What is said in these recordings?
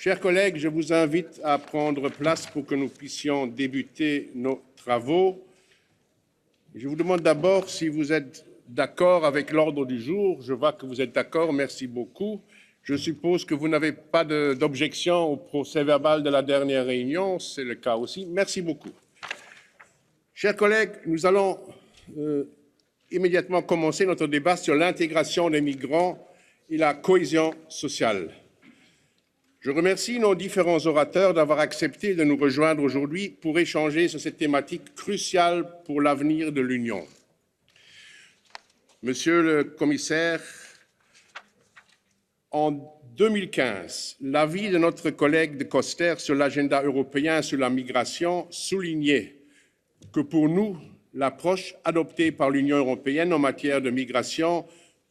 Chers collègues, je vous invite à prendre place pour que nous puissions débuter nos travaux. Je vous demande d'abord si vous êtes d'accord avec l'ordre du jour. Je vois que vous êtes d'accord, merci beaucoup. Je suppose que vous n'avez pas d'objection au procès-verbal de la dernière réunion, c'est le cas aussi. Merci beaucoup. Chers collègues, nous allons immédiatement commencer notre débat sur l'intégration des migrants et la cohésion sociale. Je remercie nos différents orateurs d'avoir accepté de nous rejoindre aujourd'hui pour échanger sur cette thématique cruciale pour l'avenir de l'Union. Monsieur le commissaire, en 2015, l'avis de notre collègue de Coster sur l'agenda européen sur la migration soulignait que pour nous, l'approche adoptée par l'Union européenne en matière de migration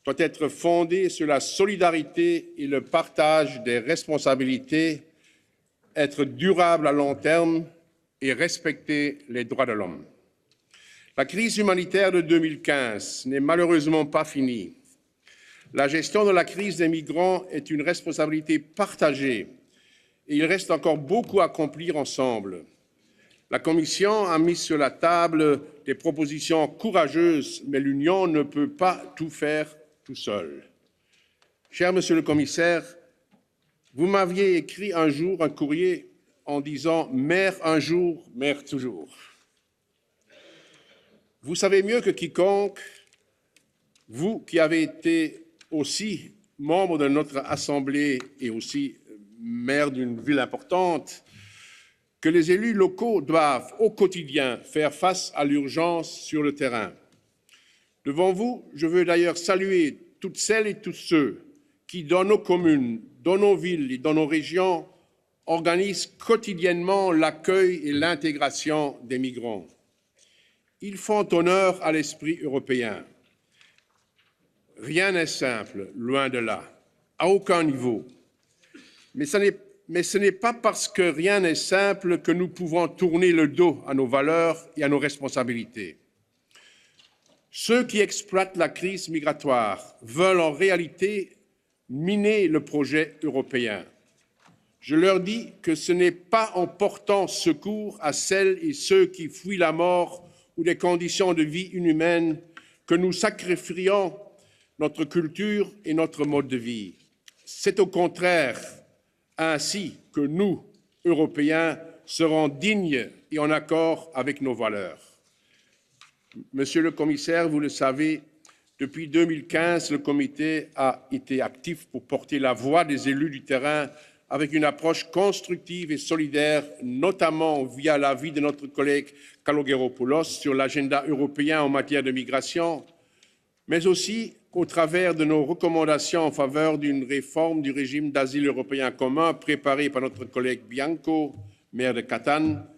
doit être fondée sur la solidarité et le partage des responsabilités, être durable à long terme et respecter les droits de l'homme. La crise humanitaire de 2015 n'est malheureusement pas finie. La gestion de la crise des migrants est une responsabilité partagée et il reste encore beaucoup à accomplir ensemble. La Commission a mis sur la table des propositions courageuses, mais l'Union ne peut pas tout faire tout seul. Cher Monsieur le Commissaire, vous m'aviez écrit un jour un courrier en disant « Maire un jour, maire toujours ». Vous savez mieux que quiconque, vous qui avez été aussi membre de notre Assemblée et aussi maire d'une ville importante, que les élus locaux doivent au quotidien faire face à l'urgence sur le terrain. Devant vous, je veux d'ailleurs saluer toutes celles et tous ceux qui, dans nos communes, dans nos villes et dans nos régions, organisent quotidiennement l'accueil et l'intégration des migrants. Ils font honneur à l'esprit européen. Rien n'est simple, loin de là, à aucun niveau. Mais ce n'est pas parce que rien n'est simple que nous pouvons tourner le dos à nos valeurs et à nos responsabilités. Ceux qui exploitent la crise migratoire veulent en réalité miner le projet européen. Je leur dis que ce n'est pas en portant secours à celles et ceux qui fuient la mort ou des conditions de vie inhumaines que nous sacrifierions notre culture et notre mode de vie. C'est au contraire ainsi que nous, Européens, serons dignes et en accord avec nos valeurs. Monsieur le commissaire, vous le savez, depuis 2015, le comité a été actif pour porter la voix des élus du terrain avec une approche constructive et solidaire, notamment via l'avis de notre collègue Avramopoulos sur l'agenda européen en matière de migration, mais aussi au travers de nos recommandations en faveur d'une réforme du régime d'asile européen commun préparée par notre collègue Bianco, maire de Catane,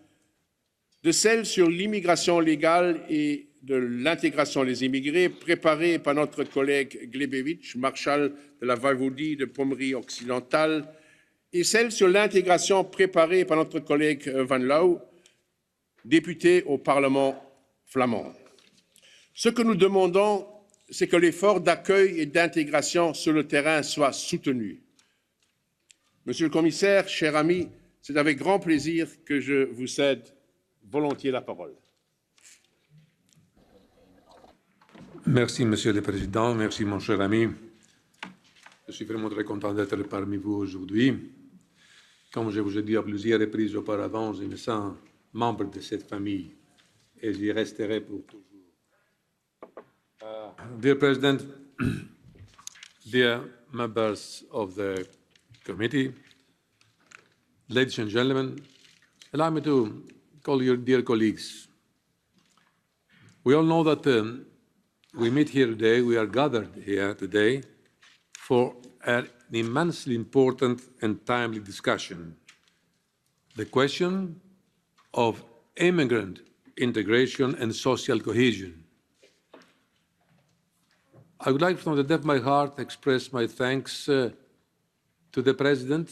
de celle sur l'immigration légale et de l'intégration des immigrés, préparée par notre collègue Glebevich, marshal de la Voïvodie de Pommery occidentale, et celle sur l'intégration préparée par notre collègue Van Loo, député au Parlement flamand. Ce que nous demandons, c'est que l'effort d'accueil et d'intégration sur le terrain soit soutenu. Monsieur le commissaire, cher ami, c'est avec grand plaisir que je vous cède volontiers la parole. Merci, Monsieur le Président. Merci, mon cher ami. Je suis vraiment très content d'être parmi vous aujourd'hui. Comme je vous ai dit à plusieurs reprises auparavant, je me sens membre de cette famille et j'y resterai pour toujours. Dear President, dear members of the committee, ladies and gentlemen, allow me to call you dear colleagues. We all know that we meet here today, we are gathered here today for an immensely important and timely discussion. The question of immigrant integration and social cohesion. I would like from the depth of my heart to express my thanks to the President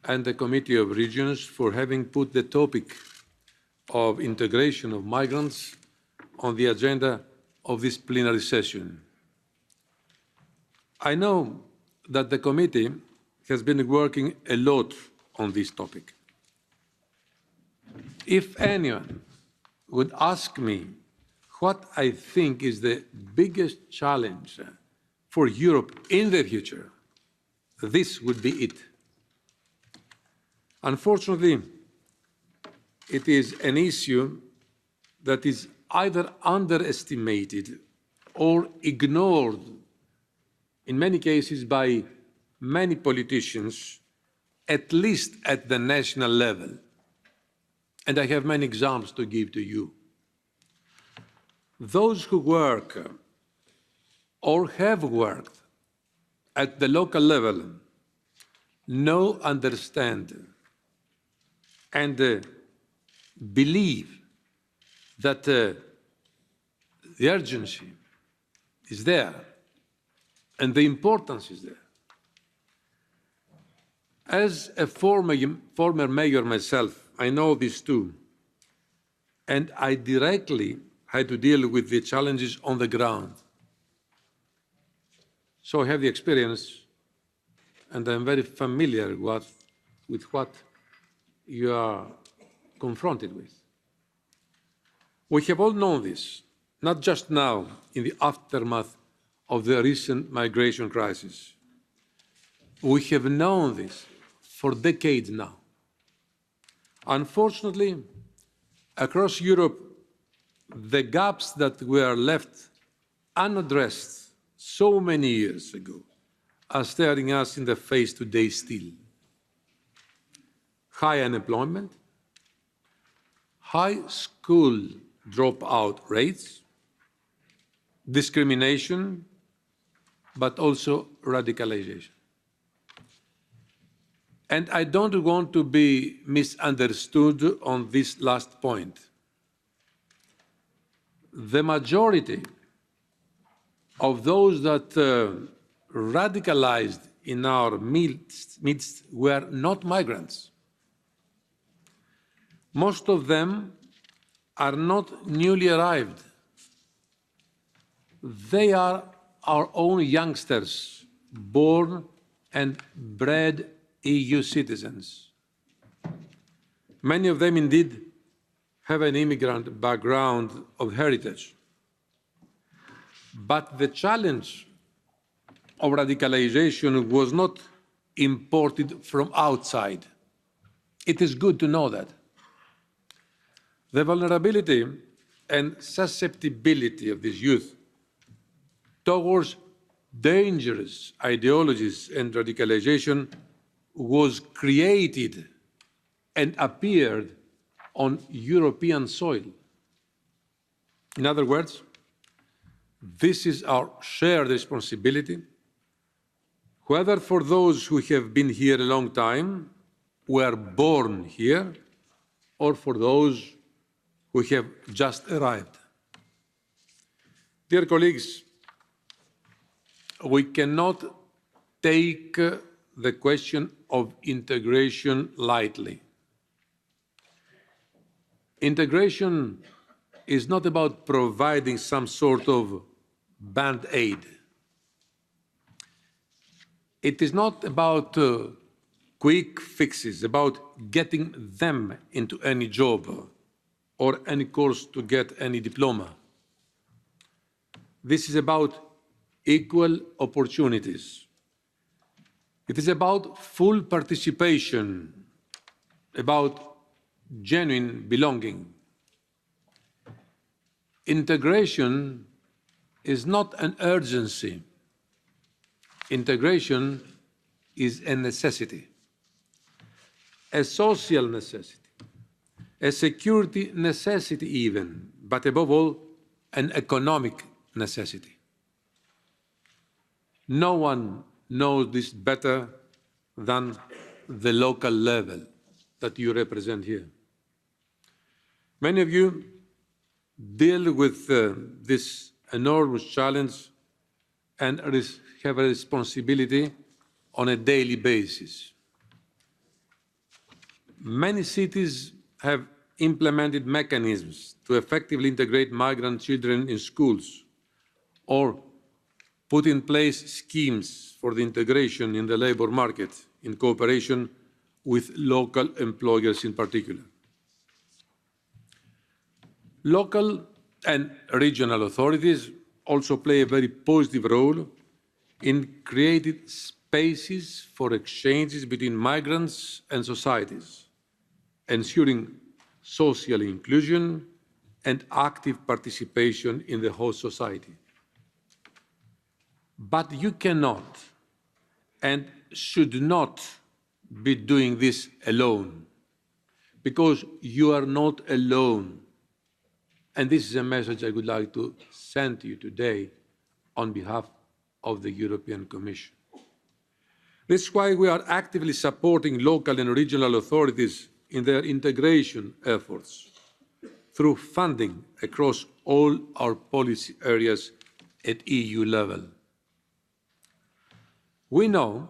and the Committee of Regions for having put the topic of integration of migrants on the agenda of this plenary session. I know that the committee has been working a lot on this topic. If anyone would ask me what I think is the biggest challenge for Europe in the future, this would be it. Unfortunately, it is an issue that is either underestimated or ignored, in many cases by many politicians, at least at the national level. And I have many examples to give to you. Those who work or have worked at the local level know, understand, and believe that the urgency is there and the importance is there. As a former mayor myself, I know this too, and I directly had to deal with the challenges on the ground. So I have the experience, and I'm very familiar with what you are confronted with. We have all known this, not just now in the aftermath of the recent migration crisis. We have known this for decades now. Unfortunately, across Europe, the gaps that were left unaddressed so many years ago are staring us in the face today still. High unemployment, high school dropout rates, discrimination, but also radicalization. And I don't want to be misunderstood on this last point. The majority of those that radicalized in our midst were not migrants. Most of them are not newly arrived. They are our own youngsters, born and bred EU citizens. Many of them indeed have an immigrant background of heritage. But the challenge of radicalization was not imported from outside. It is good to know that. The vulnerability and susceptibility of this youth towards dangerous ideologies and radicalization was created and appeared on European soil. In other words, this is our shared responsibility, whether for those who have been here a long time, were born here, or for those who have just arrived. Dear colleagues, we cannot take the question of integration lightly. Integration is not about providing some sort of band-aid. It is not about quick fixes, about getting them into any job or any course to get any diploma. This is about equal opportunities. It is about full participation, about genuine belonging. Integration is not an urgency. Integration is a necessity, a social necessity, a security necessity even, but above all, an economic necessity. No one knows this better than the local level that you represent here. Many of you deal with this enormous challenge and have a responsibility on a daily basis. Many cities have implemented mechanisms to effectively integrate migrant children in schools or put in place schemes for the integration in the labour market in cooperation with local employers in particular. Local and regional authorities also play a very positive role in creating spaces for exchanges between migrants and societies, ensuring social inclusion and active participation in the host society. But you cannot and should not be doing this alone, because you are not alone. And this is a message I would like to send to you today on behalf of the European Commission. This is why we are actively supporting local and regional authorities in their integration efforts through funding across all our policy areas at EU level. We know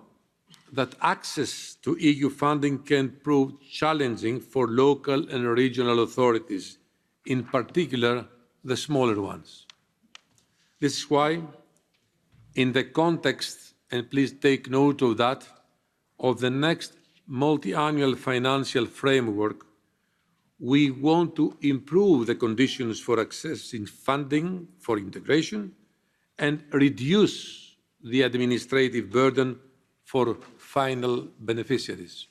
that access to EU funding can prove challenging for local and regional authorities, in particular the smaller ones. This is why, in the context, and please take note of that, of the next multi-annual financial framework, we want to improve the conditions for accessing funding for integration and reduce the administrative burden for final beneficiaries.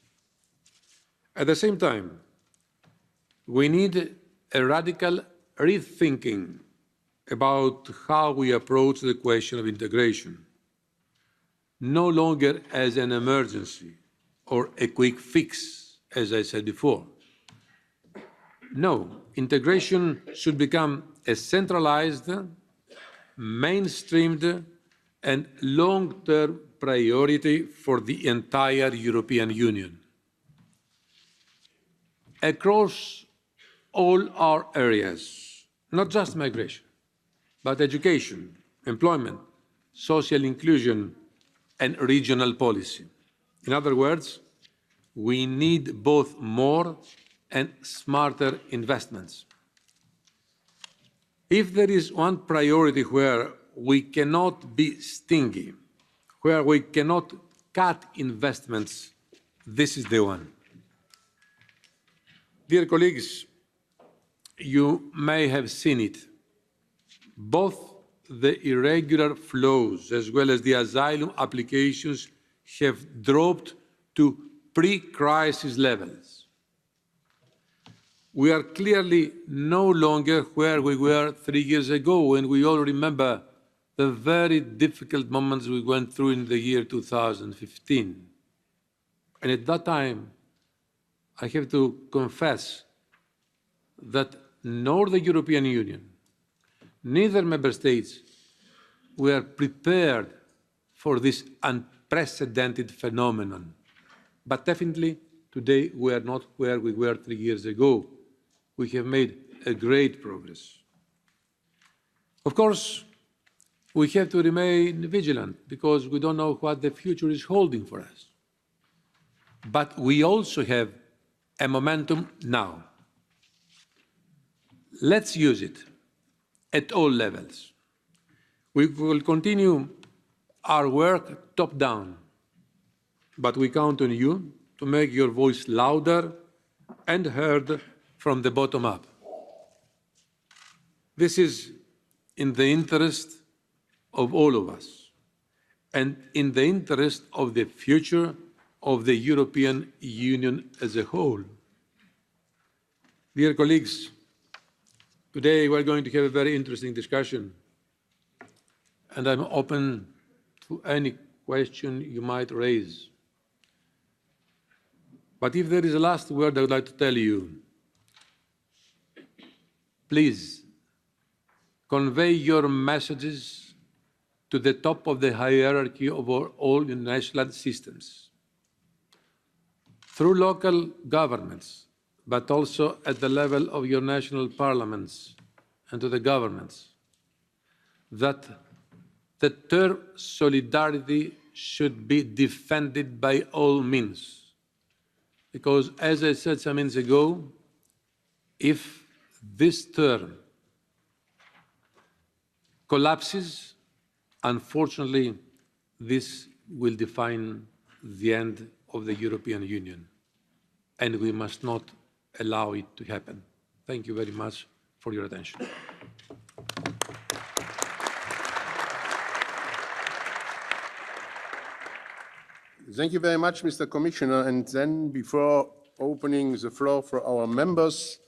At the same time, we need a radical rethinking about how we approach the question of integration, no longer as an emergency or a quick fix, as I said before. No, integration should become a centralized, mainstreamed, and long-term priority for the entire European Union. Across all our areas, not just migration, but education, employment, social inclusion, and regional policy. In other words, we need both more and smarter investments. If there is one priority where we cannot be stingy, where we cannot cut investments, this is the one. Dear colleagues, you may have seen it. Both the irregular flows as well as the asylum applications have dropped to pre-crisis levels. We are clearly no longer where we were 3 years ago, and we all remember the very difficult moments we went through in the year 2015. And at that time, I have to confess that nor the European Union, neither member states were prepared for this unprecedented phenomenon. But definitely, today we are not where we were 3 years ago. We have made a great progress. Of course, we have to remain vigilant because we don't know what the future is holding for us. But we also have a momentum now. Let's use it at all levels. We will continue our work top-down, but we count on you to make your voice louder and heard from the bottom up. This is in the interest of all of us and in the interest of the future of the European Union as a whole. Dear colleagues, today we're going to have a very interesting discussion, and I'm open to any question you might raise. But if there is a last word I would like to tell you, please convey your messages to the top of the hierarchy of all national systems, through local governments, but also at the level of your national parliaments and to the governments, that the term solidarity should be defended by all means. Because, as I said some minutes ago, if this term collapses, unfortunately, this will define the end of the European Union, and we must not allow it to happen. Thank you very much for your attention. Thank you very much, Mr. Commissioner. And then, before opening the floor for our members,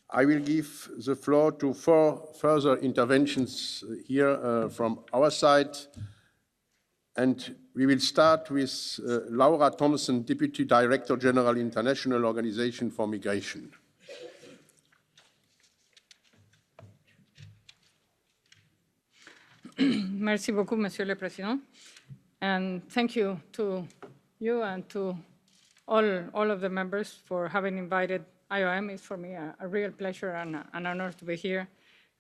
I will give the floor to 4 further interventions here from our side. And we will start with Laura Thomson, Deputy Director General, International Organization for Migration. Merci beaucoup, Monsieur le Président. And thank you to you and to all of the members for having invited IOM. It's for me a real pleasure and an honor to be here,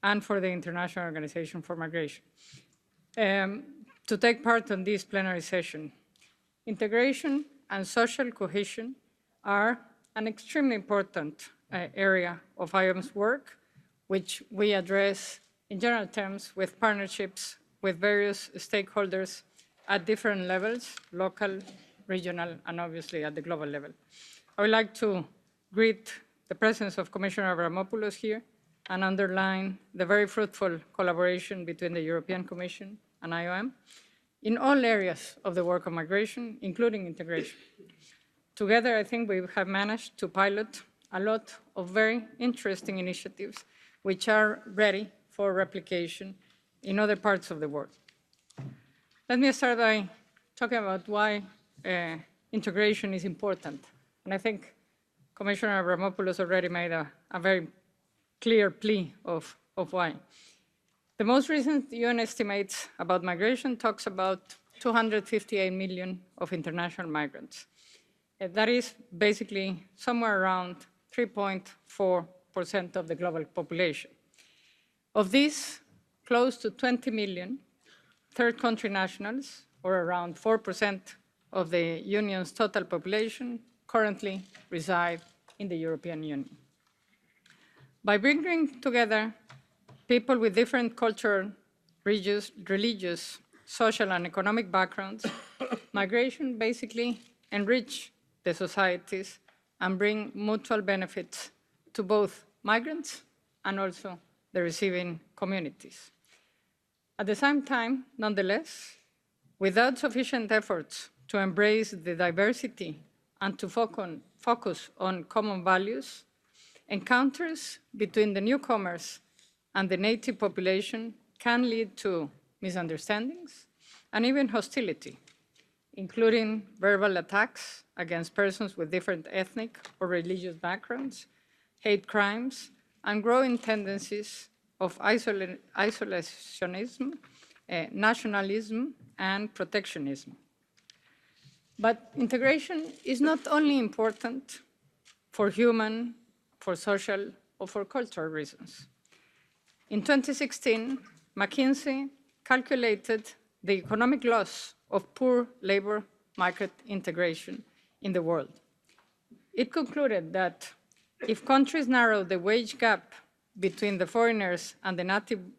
and for the International Organization for Migration. To take part in this plenary session, integration and social cohesion are an extremely important area of IOM's work, which we address in general terms with partnerships with various stakeholders at different levels, local, regional, and obviously at the global level. I would like to greet the presence of Commissioner Avramopoulos here and underline the very fruitful collaboration between the European Commission and IOM in all areas of the work of migration, including integration. Together, I think we have managed to pilot a lot of very interesting initiatives which are ready for replication in other parts of the world. Let me start by talking about why integration is important. And I think Commissioner Avramopoulos already made a very clear plea of why. The most recent UN estimates about migration talks about 258 million of international migrants. That is basically somewhere around 3.4% of the global population. Of these, close to 20 million third country nationals, or around 4% of the Union's total population, currently reside in the European Union. By bringing together people with different cultural, religious, social, and economic backgrounds, migration basically enrich the societies and bring mutual benefits to both migrants and also the receiving communities. At the same time, nonetheless, without sufficient efforts to embrace the diversity and to focus on common values, encounters between the newcomers and the native population can lead to misunderstandings and even hostility, including verbal attacks against persons with different ethnic or religious backgrounds, hate crimes, and growing tendencies of isolationism, nationalism, and protectionism. But integration is not only important for human, for social, or for cultural reasons. In 2016, McKinsey calculated the economic loss of poor labor market integration in the world. It concluded that if countries narrow the wage gap between the foreigners and the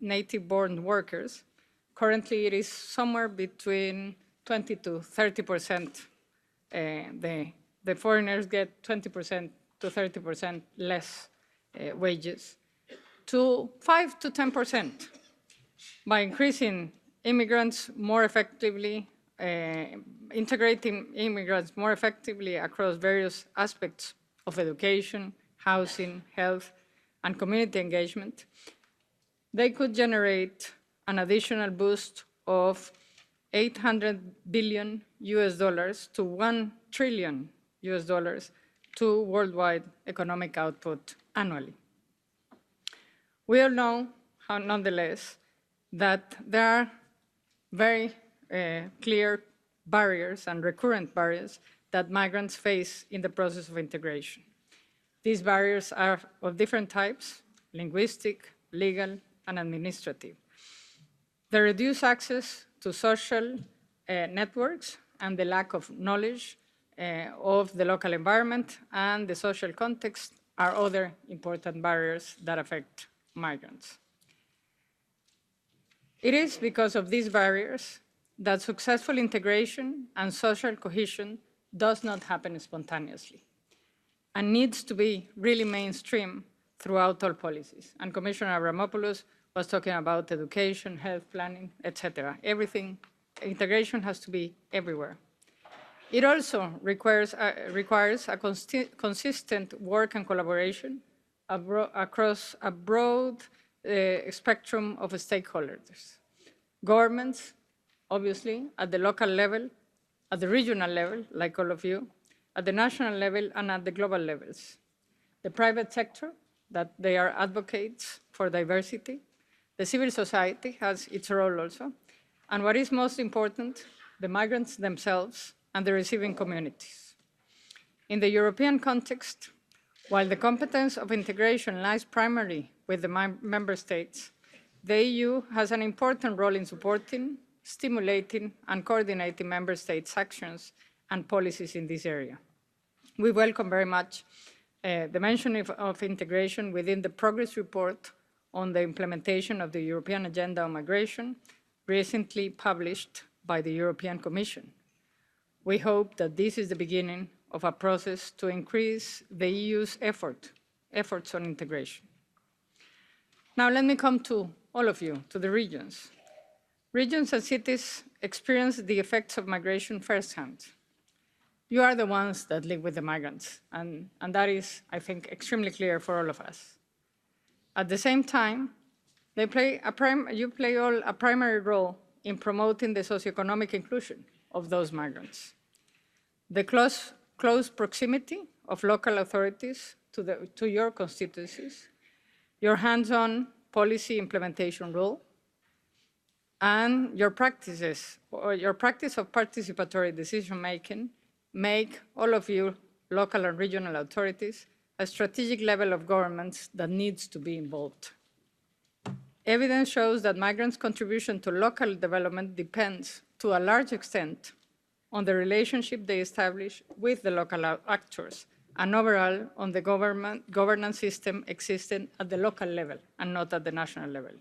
native-born workers, currently it is somewhere between 20 to 30%. The foreigners get 20% to 30% less wages, to 5 to 10%, by increasing immigrants more effectively, integrating immigrants more effectively across various aspects of education, housing, health, and community engagement. They could generate an additional boost of $800 billion to $1 trillion to worldwide economic output annually. We all know, nonetheless, that there are very clear barriers and recurrent barriers that migrants face in the process of integration. These barriers are of different types: linguistic, legal, and administrative. The reduced access to social networks and the lack of knowledge of the local environment and the social context are other important barriers that affect migrants. It is because of these barriers that successful integration and social cohesion does not happen spontaneously and needs to be really mainstream throughout all policies. And Commissioner Avramopoulos was talking about education, health planning, etc. Everything, integration has to be everywhere. It also requires a consistent work and collaboration across a broad spectrum of stakeholders. Governments, obviously, at the local level, at the regional level, like all of you, at the national level, and at the global levels. The private sector, that they are advocates for diversity. The civil society has its role also. And what is most important, the migrants themselves and the receiving communities. In the European context, while the competence of integration lies primarily with the member states, the EU has an important role in supporting, stimulating, and coordinating member states' actions and policies in this area. We welcome very much the mention of integration within the progress report on the implementation of the European Agenda on Migration, recently published by the European Commission. We hope that this is the beginning of a process to increase the EU's efforts on integration. Now let me come to all of you, to the regions. Regions and cities experience the effects of migration firsthand. You are the ones that live with the migrants, and that is, I think, extremely clear for all of us. At the same time, you play a primary role in promoting the socioeconomic inclusion of those migrants. The close proximity of local authorities to your constituencies, your hands-on policy implementation role, and your practices, or your practice of participatory decision-making make all of you, local and regional authorities, a strategic level of governments that needs to be involved. Evidence shows that migrants' contribution to local development depends, to a large extent, on the relationship they establish with the local actors, and overall on the governance system existing at the local level and not at the national level,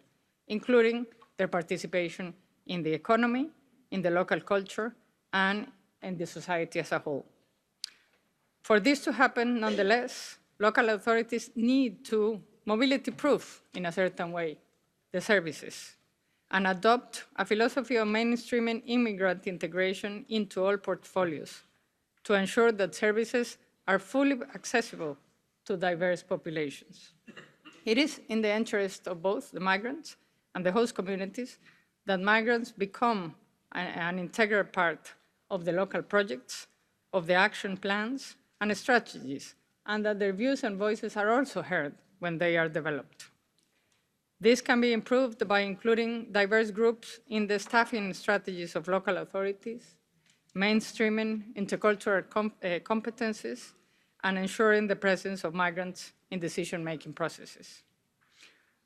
including their participation in the economy, in the local culture, and in the society as a whole. For this to happen, nonetheless, local authorities need to mobility-proof, in a certain way, the services and adopt a philosophy of mainstreaming immigrant integration into all portfolios to ensure that services are fully accessible to diverse populations. It is in the interest of both the migrants and the host communities that migrants become an integral part of the local projects, of the action plans and strategies, and that their views and voices are also heard when they are developed. This can be improved by including diverse groups in the staffing strategies of local authorities, mainstreaming intercultural competencies, and ensuring the presence of migrants in decision-making processes.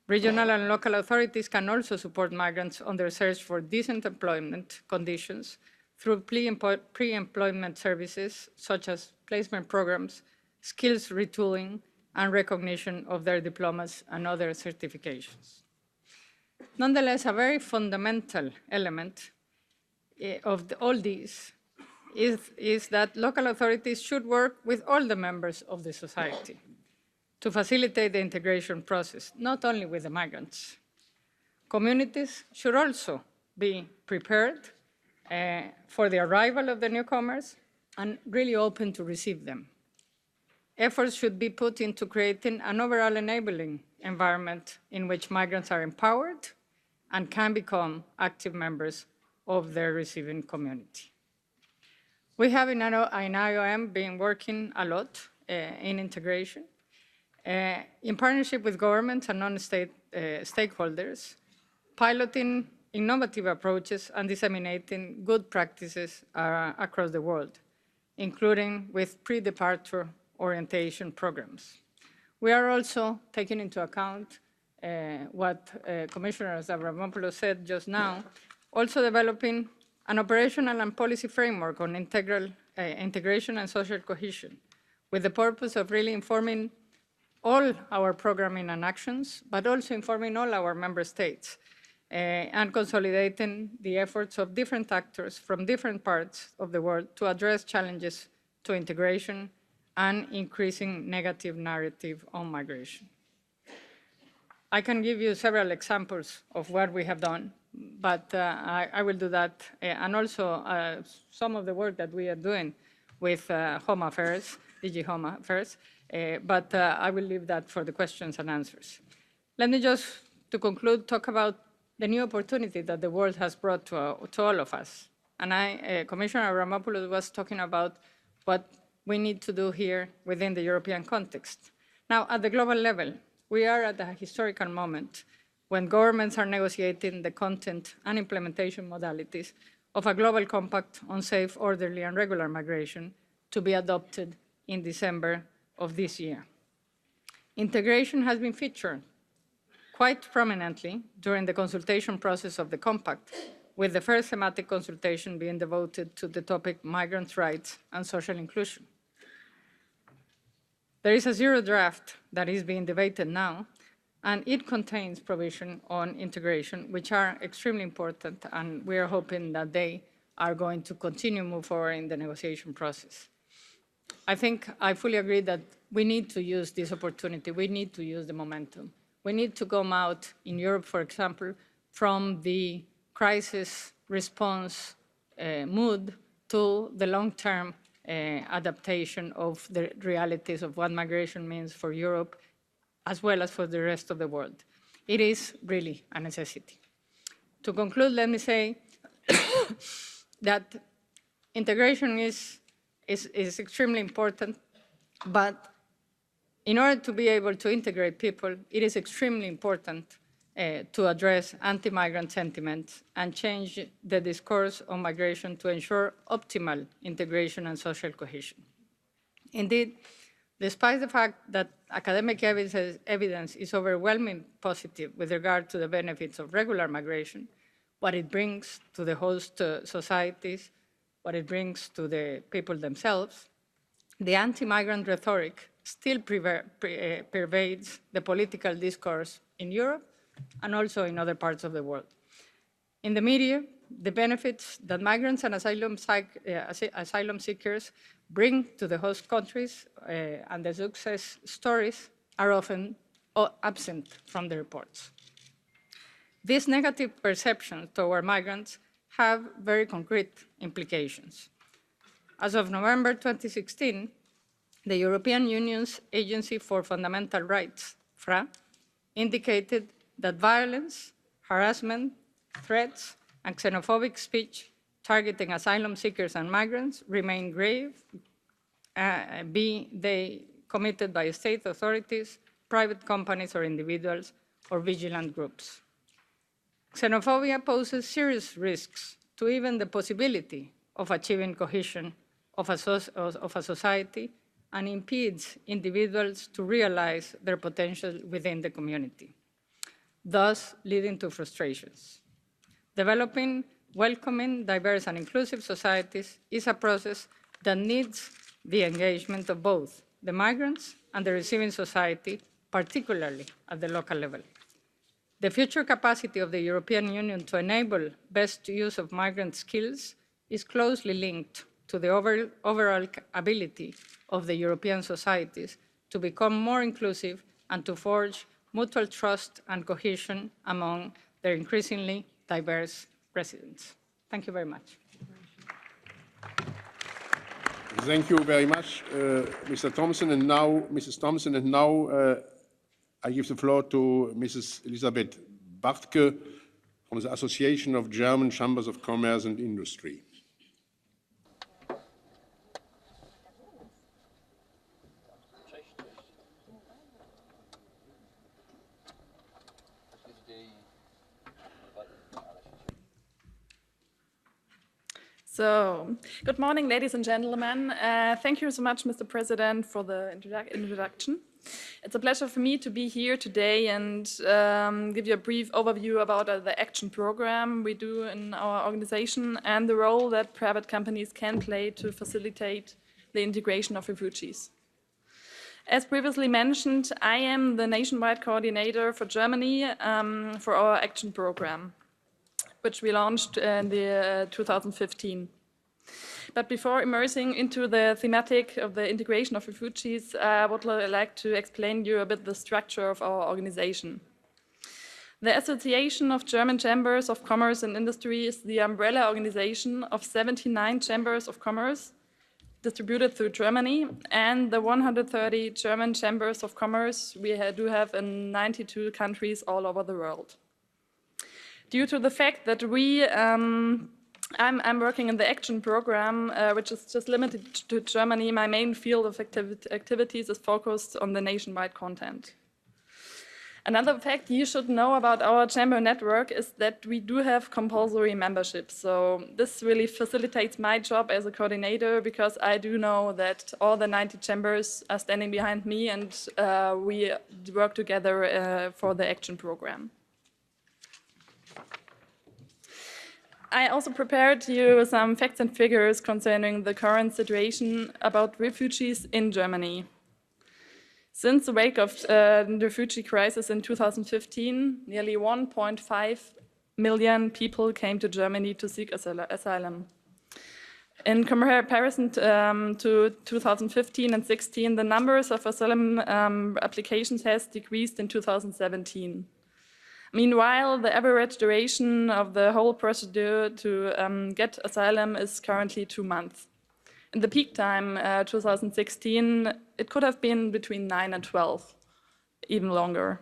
Regional and local authorities can also support migrants on their search for decent employment conditions through pre-employment services such as placement programs, skills retooling, and recognition of their diplomas and other certifications. Nonetheless, a very fundamental element of all these is that local authorities should work with all the members of the society to facilitate the integration process, not only with the migrants. Communities should also be prepared for the arrival of the newcomers and really open to receive them. Efforts should be put into creating an overall enabling environment in which migrants are empowered and can become active members of their receiving community. We have in IOM been working a lot in integration in partnership with governments and non-state stakeholders, piloting innovative approaches and disseminating good practices across the world, including with pre-departure orientation programs. We are also taking into account what Commissioner Avramopoulos said just now, also developing an operational and policy framework on integration and social cohesion, with the purpose of really informing all our programming and actions, but also informing all our member states and consolidating the efforts of different actors from different parts of the world to address challenges to integration and increasing negative narrative on migration. I can give you several examples of what we have done, but I will do that, and also some of the work that we are doing with Home Affairs, DG Home Affairs, but I will leave that for the questions and answers. Let me just, to conclude, talk about the new opportunity that the world has brought to all of us. And Commissioner Avramopoulos was talking about what we need to do here within the European context. Now, at the global level, we are at a historical moment when governments are negotiating the content and implementation modalities of a global compact on safe, orderly, and regular migration to be adopted in December of this year. Integration has been featured quite prominently during the consultation process of the compact, with the first thematic consultation being devoted to the topic migrant rights and social inclusion. There is a zero draft that is being debated now, and it contains provision on integration, which are extremely important, and we are hoping that they are going to continue to move forward in the negotiation process. I think I fully agree that we need to use this opportunity. We need to use the momentum. We need to come out in Europe, for example, from the crisis response mood to the long-term adaptation of the realities of what migration means for Europe, as well as for the rest of the world. It is really a necessity. To conclude, let me say that integration is extremely important, but in order to be able to integrate people, it is extremely important to address anti-migrant sentiments and change the discourse on migration to ensure optimal integration and social cohesion. Indeed, despite the fact that academic evidence is overwhelmingly positive with regard to the benefits of regular migration, what it brings to the host societies, what it brings to the people themselves, the anti-migrant rhetoric still pervades the political discourse in Europe and also in other parts of the world. In the media, the benefits that migrants and asylum seekers bring to the host countries and the success stories are often absent from the reports. These negative perceptions toward migrants have very concrete implications. As of November 2016, the European Union's Agency for Fundamental Rights, FRA, indicated that violence, harassment, threats, and xenophobic speech targeting asylum seekers and migrants remain grave, be they committed by state authorities, private companies or individuals, or vigilant groups. Xenophobia poses serious risks to even the possibility of achieving cohesion of a society and impedes individuals to realize their potential within the community, thus leading to frustrations. Developing welcoming, diverse, and inclusive societies is a process that needs the engagement of both the migrants and the receiving society, particularly at the local level. The future capacity of the European Union to enable best use of migrant skills is closely linked to the overall ability of the European societies to become more inclusive and to forge mutual trust and cohesion among their increasingly diverse residents. Thank you very much. Thank you very much, Mr. Thomson. And now, Mrs. Thomson, and now I give the floor to Mrs. Elisabeth Bartke from the Association of German Chambers of Commerce and Industry. So, good morning, ladies and gentlemen. Thank you so much, Mr. President, for the introduction. It's a pleasure for me to be here today and give you a brief overview about the action program we do in our organization and the role that private companies can play to facilitate the integration of refugees. As previously mentioned, I am the nationwide coordinator for Germany for our action program, which we launched in 2015. But before immersing into the thematic of the integration of refugees, I would like to explain you a bit the structure of our organization. The Association of German Chambers of Commerce and Industry is the umbrella organization of 79 chambers of commerce distributed through Germany, and the 130 German chambers of commerce we do have in 92 countries all over the world. Due to the fact that I'm working in the action program, which is just limited to Germany, my main field of activities is focused on the nationwide content. Another fact you should know about our chamber network is that we do have compulsory membership. So this really facilitates my job as a coordinator, because I do know that all the 90 chambers are standing behind me, and we work together for the action program. I also prepared you some facts and figures concerning the current situation about refugees in Germany. Since the wake of the refugee crisis in 2015, nearly 1.5 million people came to Germany to seek asylum. In comparison to 2015 and 16, the numbers of asylum applications has decreased in 2017. Meanwhile, the average duration of the whole procedure to get asylum is currently 2 months. In the peak time, 2016, it could have been between 9 and 12, even longer.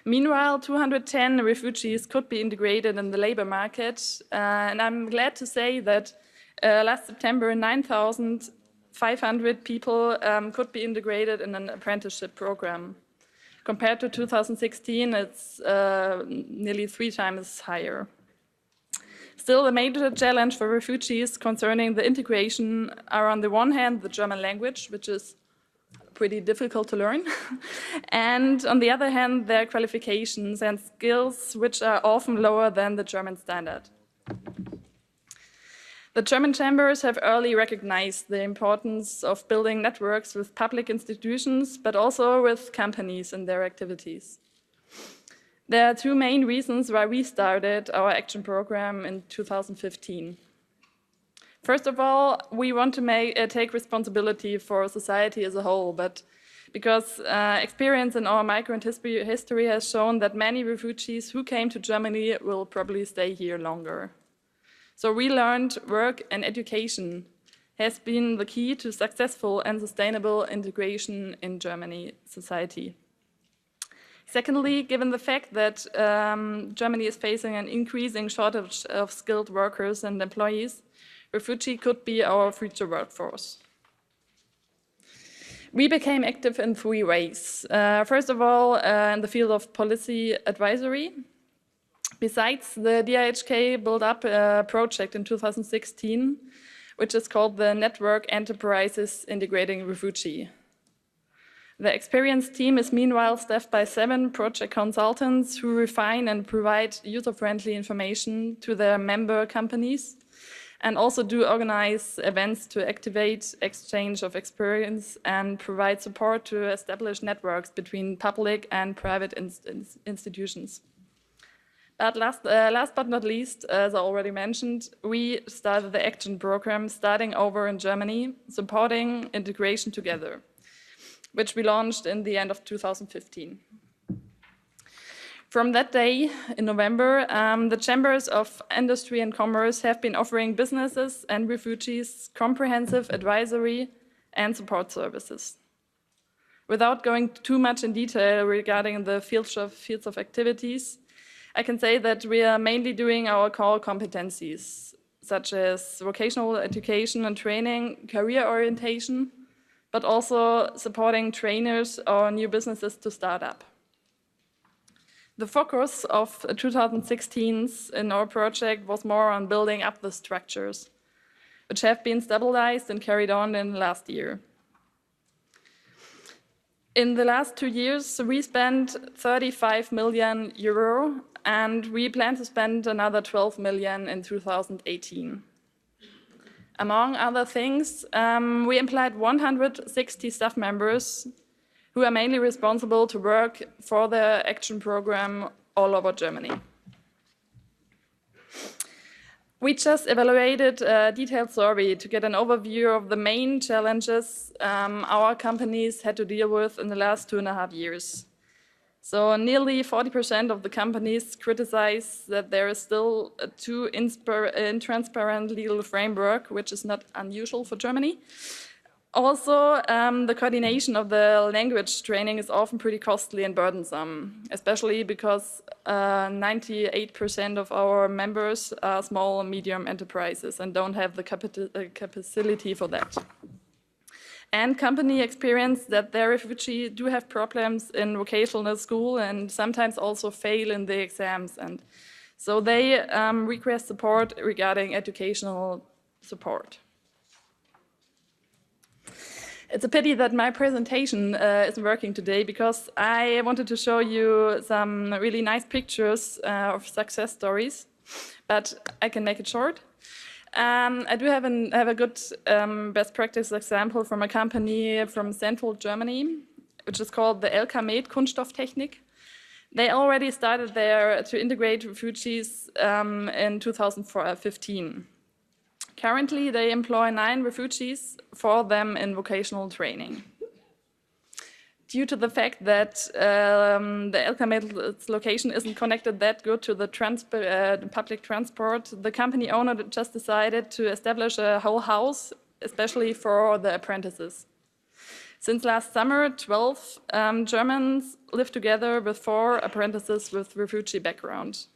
Meanwhile, 210 refugees could be integrated in the labor market, and I'm glad to say that last September, 9,500 people could be integrated in an apprenticeship program. Compared to 2016, it's nearly 3 times higher. Still, the major challenge for refugees concerning the integration are, on the one hand, the German language, which is pretty difficult to learn, and on the other hand, their qualifications and skills, which are often lower than the German standard. The German chambers have early recognized the importance of building networks with public institutions, but also with companies in their activities. There are 2 main reasons why we started our action program in 2015. First of all, we want to take responsibility for society as a whole, but because experience in our migrant history has shown that many refugees who came to Germany will probably stay here longer. So we learned work and education has been the key to successful and sustainable integration in Germany society. Secondly, given the fact that Germany is facing an increasing shortage of skilled workers and employees, refugee could be our future workforce. We became active in 3 ways. First of all, in the field of policy advisory. Besides, the DIHK built up a project in 2016, which is called the Network Enterprises Integrating Refugee. The experienced team is meanwhile staffed by 7 project consultants who refine and provide user-friendly information to their member companies, and also do organize events to activate exchange of experience and provide support to establish networks between public and private institutions. But last but not least, as I already mentioned, we started the action program starting over in Germany, supporting integration together, which we launched in the end of 2015. From that day, in November, the Chambers of Industry and Commerce have been offering businesses and refugees comprehensive advisory and support services. Without going too much in detail regarding the fields of activities, I can say that we are mainly doing our core competencies, such as vocational education and training, career orientation, but also supporting trainers or new businesses to start up. The focus of 2016 in our project was more on building up the structures, which have been stabilized and carried on in last year. In the last 2 years, we spent 35 million euro, and we plan to spend another 12 million in 2018. Among other things, we employed 160 staff members who are mainly responsible to work for the action program all over Germany. We just evaluated a detailed survey to get an overview of the main challenges our companies had to deal with in the last 2.5 years. So nearly 40% of the companies criticize that there is still a too intransparent legal framework, which is not unusual for Germany. Also, the coordination of the language training is often pretty costly and burdensome, especially because 98% of our members are small and medium enterprises and don't have the capacity for that. And company experience that their refugees do have problems in vocational school and sometimes also fail in the exams. And so they request support regarding educational support. It's a pity that my presentation isn't working today because I wanted to show you some really nice pictures of success stories, but I can make it short. I do have a good best practice example from a company from central Germany, which is called the LK-Med Kunststofftechnik. They already started there to integrate refugees in 2015. Currently, they employ 9 refugees, 4 of them in vocational training. Due to the fact that the LK-Med's location isn't connected that good to the public transport, the company owner just decided to establish a whole house, especially for the apprentices. Since last summer, 12 Germans live together with 4 apprentices with refugee background.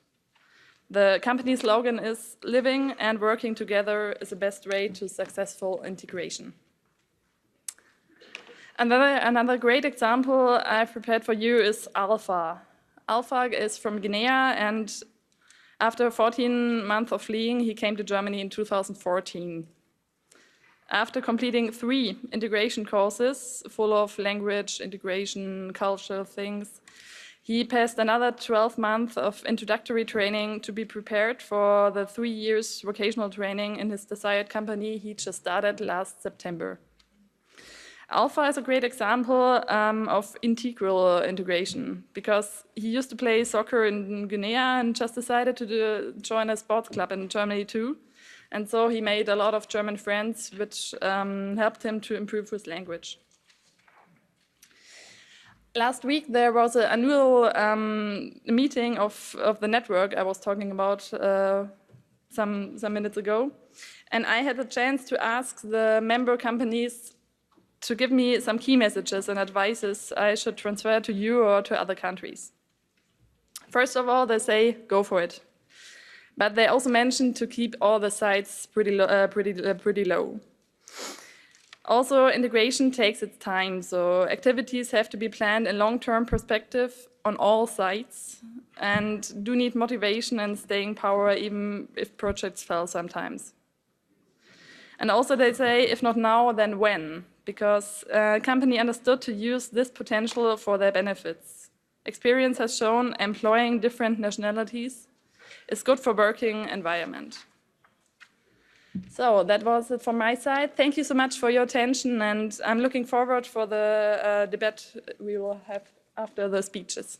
The company's slogan is "Living and working together is the best way to successful integration." Another great example I've prepared for you is Alpha. Alpha is from Guinea, and after 14 months of fleeing, he came to Germany in 2014. After completing 3 integration courses, full of language, integration, cultural things, he passed another 12 months of introductory training to be prepared for the 3 years vocational training in his desired company he just started last September. Alpha is a great example of integral integration because he used to play soccer in Guinea and just decided to join a sports club in Germany too. And so he made a lot of German friends, which helped him to improve his language. Last week, there was an annual meeting of the network I was talking about some minutes ago. And I had the chance to ask the member companies to give me some key messages and advices I should transfer to you or to other countries. First of all, they say, go for it. But they also mentioned to keep all the sites pretty low. Also, integration takes its time, so activities have to be planned in long-term perspective on all sites and do need motivation and staying power even if projects fail sometimes. And also they say, if not now, then when? Because a company understood to use this potential for their benefits. Experience has shown employing different nationalities is good for working environment. So that was it from my side. Thank you so much for your attention, and I'm looking forward for the debate we will have after the speeches.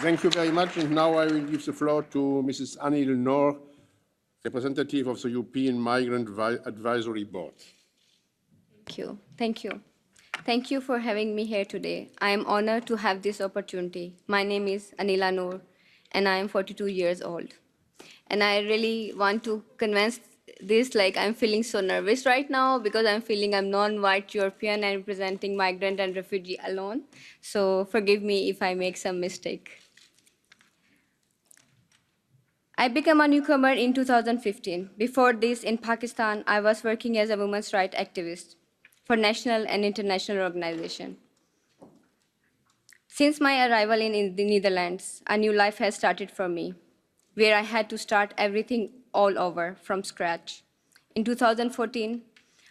Thank you very much. And now I will give the floor to Mrs. Anil Noor, representative of the European Migrant Advisory Board. Thank you. Thank you. Thank you for having me here today. I am honored to have this opportunity. My name is Anila Noor, and I am 42 years old. And I really want to convince this, like I'm feeling so nervous right now because I'm feeling I'm non-white European and representing migrant and refugee alone. So forgive me if I make some mistake. I became a newcomer in 2015. Before this, in Pakistan, I was working as a women's rights activist for national and international organizations. Since my arrival in the Netherlands, a new life has started for me, where I had to start everything all over from scratch. In 2014,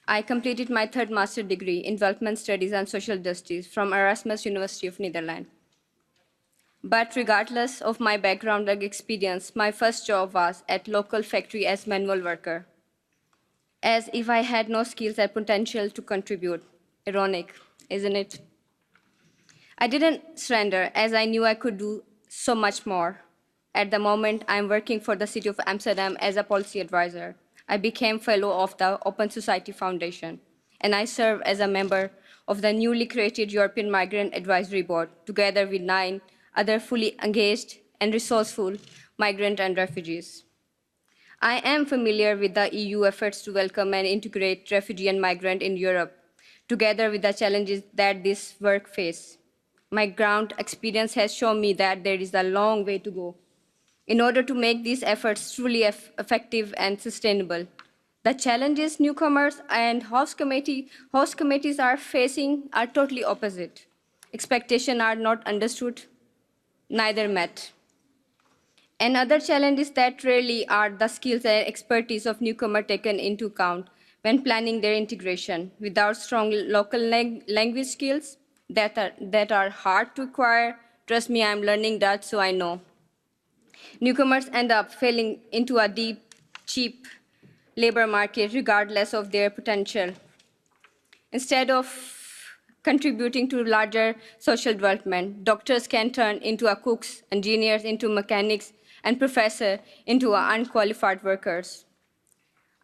I completed my 3rd master's degree in development studies and social justice from Erasmus University of Netherlands. But regardless of my background and experience, my first job was at local factory as manual worker, as if I had no skills and potential to contribute. Ironic, isn't it? I didn't surrender, as I knew I could do so much more. At the moment, I'm working for the City of Amsterdam as a policy advisor. I became fellow of the Open Society Foundation, and I serve as a member of the newly created European Migrant Advisory Board, together with 9 other fully engaged and resourceful migrants and refugees. I am familiar with the EU efforts to welcome and integrate refugee and migrant in Europe, together with the challenges that this work faces. My ground experience has shown me that there is a long way to go in order to make these efforts truly effective and sustainable. The challenges newcomers and host committees are facing are totally opposite. Expectations are not understood, neither met. Another challenge is that rarely are the skills and expertise of newcomers taken into account when planning their integration. Without strong local language skills that are hard to acquire, trust me, I'm learning Dutch, so I know. Newcomers end up falling into a deep, cheap labor market regardless of their potential. Instead of contributing to larger social development, doctors can turn into cooks, engineers into mechanics, and professors into unqualified workers.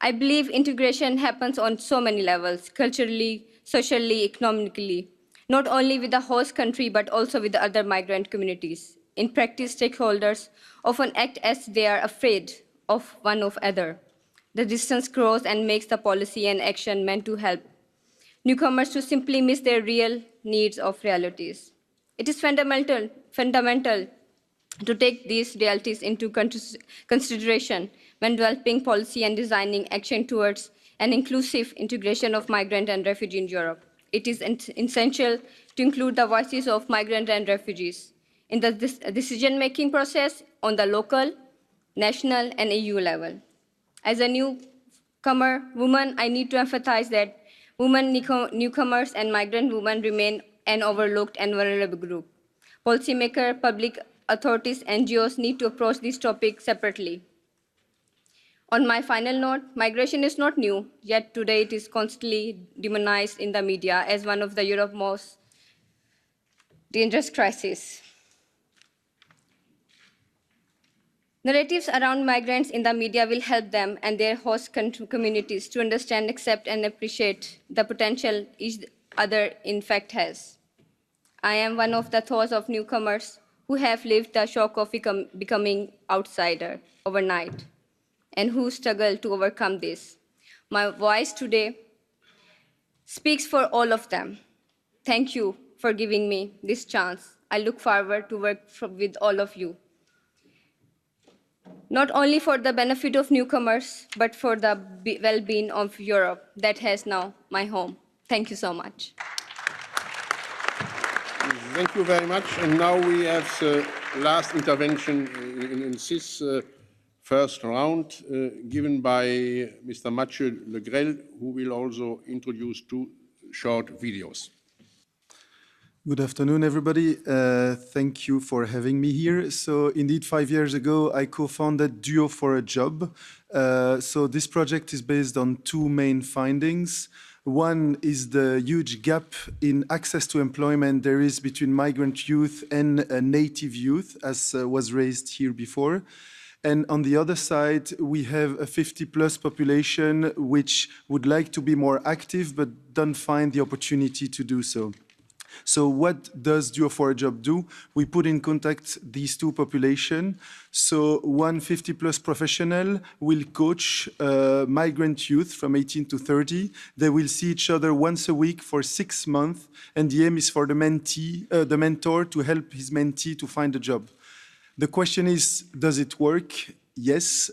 I believe integration happens on so many levels, culturally, socially, economically, not only with the host country, but also with the other migrant communities. In practice, stakeholders often act as they are afraid of one of other. The distance grows and makes the policy and action meant to help newcomers to simply miss their real needs of realities. It is fundamental to take these realities into consideration when developing policy and designing action towards an inclusive integration of migrant and refugee in Europe. It is essential to include the voices of migrants and refugees in the decision-making process on the local, national, and EU level. As a newcomer woman, I need to emphasize that women newcomers and migrant women remain an overlooked and vulnerable group. Policymakers, public authorities, NGOs need to approach this topic separately. On my final note, migration is not new, yet today it is constantly demonized in the media as one of Europe's most dangerous crises. Narratives around migrants in the media will help them and their host communities to understand, accept, and appreciate the potential each other in fact has. I am one of the thousands of newcomers who have lived the shock of becoming outsider overnight and who struggle to overcome this. My voice today speaks for all of them. Thank you for giving me this chance. I look forward to work with all of you, not only for the benefit of newcomers, but for the well-being of Europe that has now my home. Thank you so much. Thank you very much. And now we have the last intervention in this first round, given by Mr. Mathieu Legrel, who will also introduce 2 short videos. Good afternoon, everybody. Thank you for having me here. So indeed, 5 years ago, I co-founded Duo for a Job. So this project is based on 2 main findings. One is the huge gap in access to employment there is between migrant youth and native youth, as was raised here before. And on the other side, we have a 50-plus population which would like to be more active but don't find the opportunity to do so. So what does Duo for a Job do? We put in contact these 2 populations. So one 50-plus professional will coach migrant youth from 18 to 30. They will see each other once a week for 6 months, and the aim is for the mentor to help his mentee to find a job. The question is, does it work? Yes.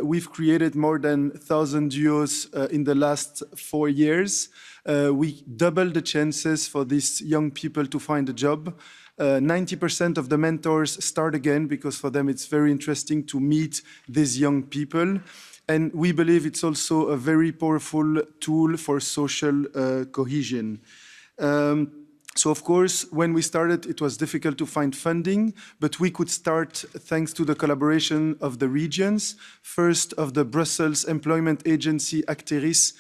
We've created more than 1,000 duos in the last 4 years. We doubled the chances for these young people to find a job. 90% of the mentors start again because for them it's very interesting to meet these young people. And we believe it's also a very powerful tool for social cohesion. So of course, when we started, it was difficult to find funding, but we could start thanks to the collaboration of the regions. First of the Brussels Employment Agency, Acteris,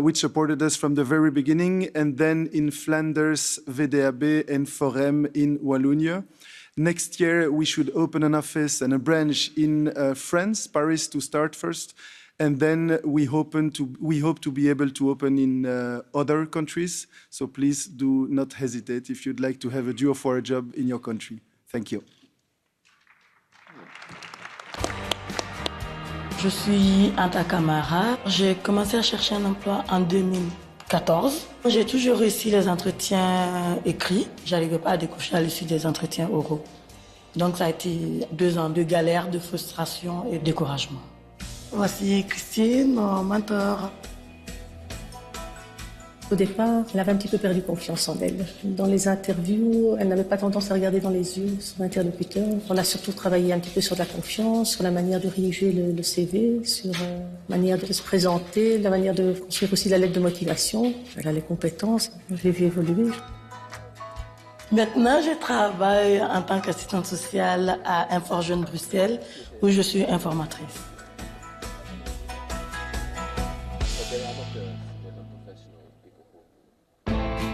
which supported us from the very beginning, and then in Flanders, VDAB, and Forem in Wallonia. Next year, we should open an office and a branch in France, Paris to start first. And then we hope to be able to open in other countries. So please do not hesitate if you'd like to have a duo for a job in your country. Thank you. Je suis Anta Kamara. J'ai commencé à chercher un emploi en 2014. J'ai toujours réussi les entretiens écrits. Je n'arrivais pas à décrocher à l'issue des entretiens oraux. Donc ça a été 2 ans de galère, de frustration et de découragement. Voici Christine, mon mentor. Au départ, elle avait un petit peu perdu confiance en elle. Dans les interviews, elle n'avait pas tendance à regarder dans les yeux son interlocuteur. On a surtout travaillé un petit peu sur la confiance, sur la manière de rédiger le CV, sur la manière de se présenter, la manière de construire aussi la lettre de motivation. Elle a les compétences, je l'ai vu évoluer. Maintenant, je travaille en tant qu'assistante sociale à Info Jeune Bruxelles, où je suis informatrice.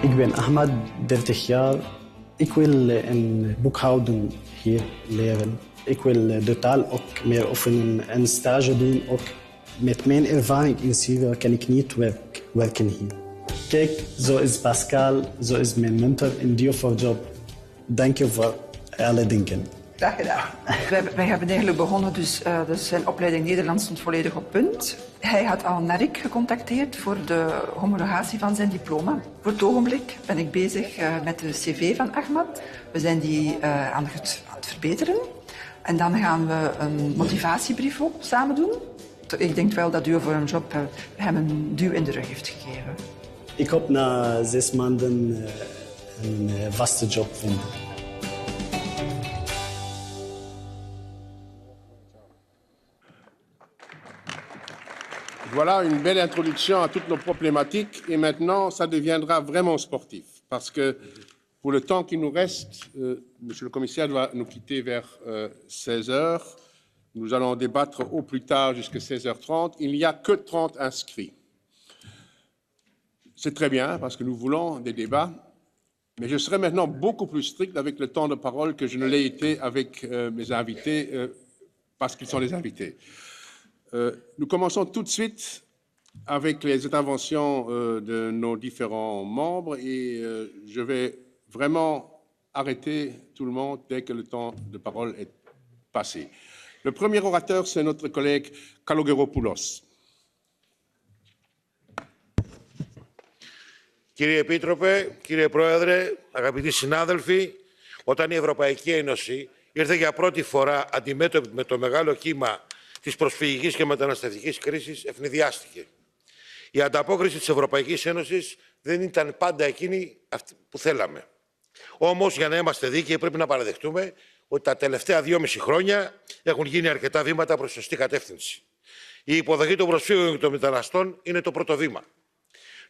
Ik ben Ahmad, 30 jaar. Ik wil in boekhouden hier leren. Ik wil de taal ook meer oefenen en stage doen. Ook met mijn ervaring in Syrië kan ik niet werken hier. Kijk, zo is Pascal, zo is mijn mentor in Duo for Job. Dank je voor alle dingen. Dag gedaan. Wij hebben eigenlijk begonnen, dus zijn opleiding Nederlands stond volledig op punt. Hij had al Narik gecontacteerd voor de homologatie van zijn diploma. Voor het ogenblik ben ik bezig met de cv van Ahmad. We zijn die aan het verbeteren. En dan gaan we een motivatiebrief ook samen doen. Ik denk wel dat Duo voor een Job hem een duw in de rug heeft gegeven. Ik hoop na 6 maanden een vaste job vinden. Voilà une belle introduction à toutes nos problématiques et maintenant, ça deviendra vraiment sportif parce que pour le temps qui nous reste, Monsieur le Commissaire doit nous quitter vers 16 heures. Nous allons débattre au plus tard jusqu'à 16h30. Il n'y a que 30 inscrits. C'est très bien parce que nous voulons des débats, mais je serai maintenant beaucoup plus strict avec le temps de parole que je ne l'ai été avec mes invités parce qu'ils sont les invités. Nous commençons tout de suite avec les interventions de nos différents membres et je vais vraiment arrêter tout le monde dès que le temps de parole est passé. Le premier orateur, c'est notre collègue Kalogeropoulos. Κύριε Επίτροπε, κύριε Πρόεδρε, αγαπητοί συνάδελφοι, όταν η Ευρωπαϊκή Ένωση ήρθε για πρώτη φορά αντιμέτωπη με το μεγάλο κύμα της προσφυγικής και μεταναστευτικής κρίσης, ευνηδιάστηκε. Η ανταπόκριση της Ευρωπαϊκής Ένωσης δεν ήταν πάντα εκείνη που θέλαμε. Όμως, για να είμαστε δίκαιοι, πρέπει να παραδεχτούμε ότι τα τελευταία 2,5 χρόνια έχουν γίνει αρκετά βήματα προς σωστή κατεύθυνση. Η υποδοχή των προσφύγων και των μεταναστών είναι το πρώτο βήμα.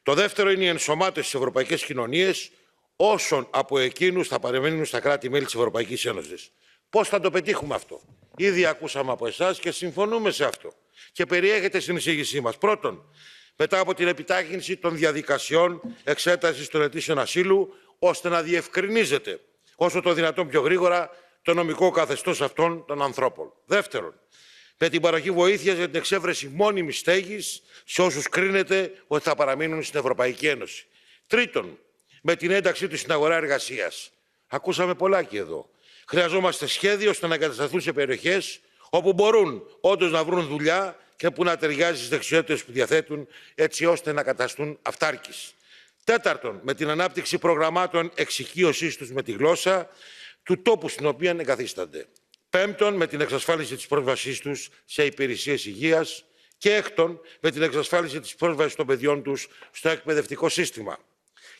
Το δεύτερο είναι η ενσωμάτωση στις ευρωπαϊκές κοινωνίες όσων από εκείνους θα παραμείνουν στα κράτη-μέλη της Ευρωπαϊκής Ένωσης. Πώς θα το πετύχουμε αυτό? Ήδη ακούσαμε από εσάς και συμφωνούμε σε αυτό. Και περιέχεται στην εισήγησή μας. Πρώτον, μετά από την επιτάχυνση των διαδικασιών εξέτασης των αιτήσεων ασύλου, ώστε να διευκρινίζεται όσο το δυνατόν πιο γρήγορα το νομικό καθεστώς αυτών των ανθρώπων. Δεύτερον, με την παροχή βοήθειας για την εξέβρεση μόνιμης στέγης σε όσους κρίνεται ότι θα παραμείνουν στην Ευρωπαϊκή Ένωση. Τρίτον, με την ένταξή τους στην αγορά εργασίας. Ακούσαμε πολλάκι εδώ. Χρειαζόμαστε σχέδιο ώστε να εγκατασταθούν σε περιοχές όπου μπορούν όντως να βρουν δουλειά και που να ταιριάζει στις δεξιότητες που διαθέτουν, έτσι ώστε να καταστούν αυτάρκεις. Τέταρτον, με την ανάπτυξη προγραμμάτων εξοικείωσής τους με τη γλώσσα του τόπου στην οποία εγκαθίστανται. Πέμπτον, με την εξασφάλιση της πρόσβασής τους σε υπηρεσίες υγείας. Και έκτον, με την εξασφάλιση της πρόσβασης των παιδιών τους στο εκπαιδευτικό σύστημα.